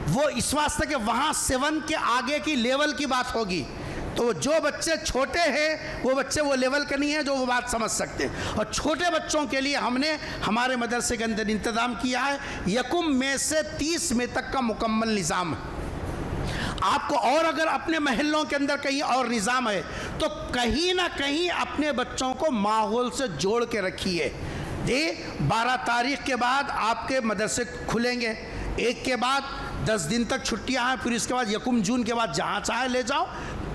وہ اس واسطے کہ وہاں 7 کے آگے کی لیول کی بات ہوگی، تو جو بچے چھوٹے ہیں وہ بچے وہ لیول کے نہیں ہیں جو وہ بات سمجھ سکتے ہیں، اور چھوٹے بچوں کے لیے ہم نے ہمارے مدرسے کے اندر انتظام کیا ہے 1 مئی سے 30 مئی تک کا مکمل نظام ہے۔ آپ کو اور اگر اپنے محلوں کے اندر کہیں اور نظام ہے تو کہیں نہ کہیں اپنے بچوں کو ماحول سے جوڑ کے رکھیے۔ 12 تاریخ کے بعد آپ کے مدرسے کھلیں گے، 1 کے بعد 10 دن تک چھٹیاں ہیں، پھر اس کے بعد 1 جون کے بعد جہاں چاہے لے جاؤ۔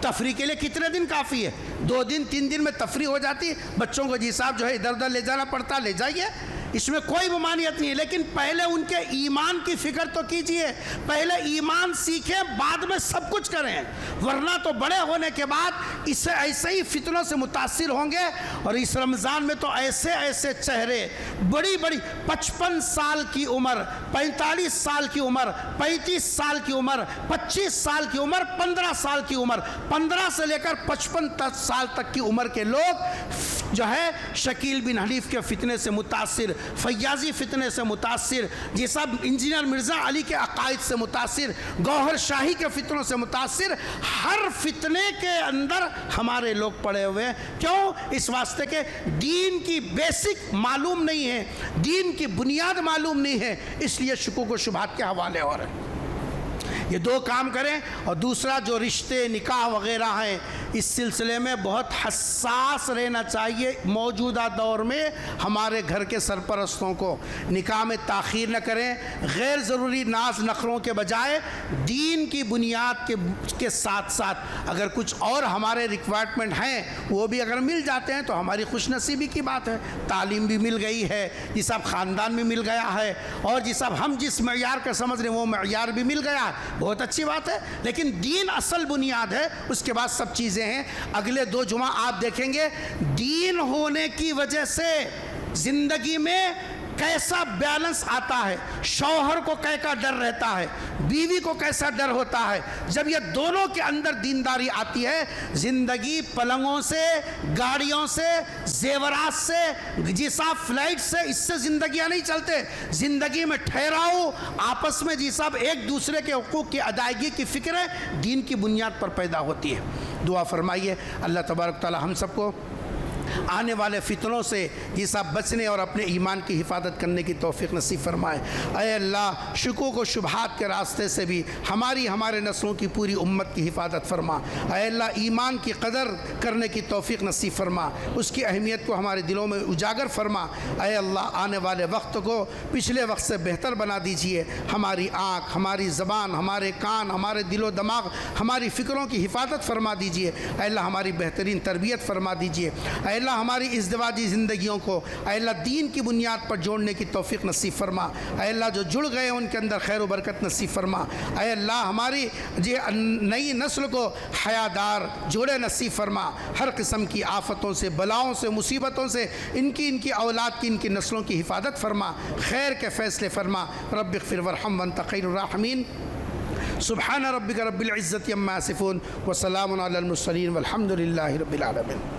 تفریح کے لیے کتنے دن کافی ہے؟ 2 دن 3 دن میں تفریح ہو جاتی ہے، بچوں کو جی صاحب جو ہے ادھر ادھر لے جانا پڑتا، لے جائیے، اس میں کوئی ممانعت نہیں ہے، لیکن پہلے ان کے ایمان کی فکر تو کیجئے، پہلے ایمان سیکھیں بعد میں سب کچھ کریں، ورنہ تو بڑے ہونے کے بعد اس سے ایسے ہی فتنوں سے متاثر ہوں گے۔ اور اس رمضان میں تو ایسے ایسے چہرے، بڑی بڑی 55 سال کی عمر، 45 سال کی عمر، 35 سال کی عمر، 25 سال کی عمر، 15 سال کی عمر، 15 سے لے کر 55 سال تک کی عمر کے لوگ جو ہے شکیل بن حلیف کے فتنے سے متاثر، فیاضی فتنے سے متاثر، جی صاحب انجینئر مرزا علی کے عقائد سے متاثر، گوہر شاہی کے فتنوں سے متاثر، ہر فتنے کے اندر ہمارے لوگ پڑے ہوئے ہیں۔ کیوں؟ اس واسطے کہ دین کی بیسک معلوم نہیں ہے، دین کی بنیاد معلوم نہیں ہے، اس لیے شکوک و شبہات کے حوالے ہو رہے ہیں۔ یہ 2 کام کریں، اور دوسرا جو رشتے نکاح وغیرہ ہیں اس سلسلے میں بہت حساس رہنا چاہیے۔ موجودہ دور میں ہمارے گھر کے سرپرستوں کو نکاح میں تاخیر نہ کریں، غیر ضروری ناز نخروں کے بجائے دین کی بنیاد کے ساتھ ساتھ اگر کچھ اور ہمارے ریکوائرمنٹ ہیں وہ بھی اگر مل جاتے ہیں تو ہماری خوش نصیبی کی بات ہے۔ تعلیم بھی مل گئی ہے، جی صاحب خاندان بھی مل گیا ہے، اور جی صاحب ہم جس معیار کا سمجھ رہے ہیں وہ معیار بھی مل گیا ہے، بہت اچھی بات ہے، لیکن دین اصل بنیاد ہے، اس کے بعد سب چیزیں ہیں۔ اگلے 2 جمعہ آپ دیکھیں گے دین ہونے کی وجہ سے زندگی میں کیسا بیلنس آتا ہے، شوہر کو کیسا ڈر رہتا ہے، بیوی کو کیسا ڈر ہوتا ہے۔ جب یہ دونوں کے اندر دینداری آتی ہے، زندگی پلنگوں سے، گاڑیوں سے، زیورات سے، جی صاحب فلائٹ سے، اس سے زندگیاں نہیں چلتے۔ زندگی میں ٹھہراؤ، آپس میں جی صاحب ایک دوسرے کے حقوق کی ادائیگی کی فکریں دین کی بنیاد پر پیدا ہوتی ہے۔ دعا فرمائیے اللہ تبارک تعالی ہم سب کو آنے والے فتنوں سے یہ سب بچنے اور اپنے ایمان کی حفاظت کرنے کی توفیق نصیب فرمائے۔ اے اللہ شکوک و شبہات کے راستے سے بھی ہمارے نسلوں کی پوری امت کی حفاظت فرما۔ اے اللہ ایمان کی قدر کرنے کی توفیق نصیب فرما، اس کی اہمیت کو ہمارے دلوں میں اجاگر فرما۔ اے اللہ آنے والے وقت کو پچھلے وقت سے بہتر بنا دیجئے، ہماری آنکھ، ہماری زبان، ہمارے کان، ہمارے دل و دماغ، ہماری فکروں کی حفاظت فرما دیجئے۔ اے اللہ ہماری بہترین تربیت فرما دیجئے۔ اے اللہ ہماری ازدواجی زندگیوں کو اے اللہ دین کی بنیاد پر جوڑنے کی توفیق نصیب فرما۔ اے اللہ جو جڑ گئے ان کے اندر خیر و برکت نصیب فرما۔ اے اللہ ہماری نئی نسل کو حیادار جوڑے نصیب فرما، ہر قسم کی آفتوں سے، بلاؤں سے، مصیبتوں سے ان کی اولاد کی، ان کی نسلوں کی حفاظت فرما، خیر کے فیصلے فرما۔ رب اغفر وارحم وانت خیر الراحمین۔ سبحان ربک رب العزت عما یصفون وسلام علی المرسلین والحمد للہ رب العالمین۔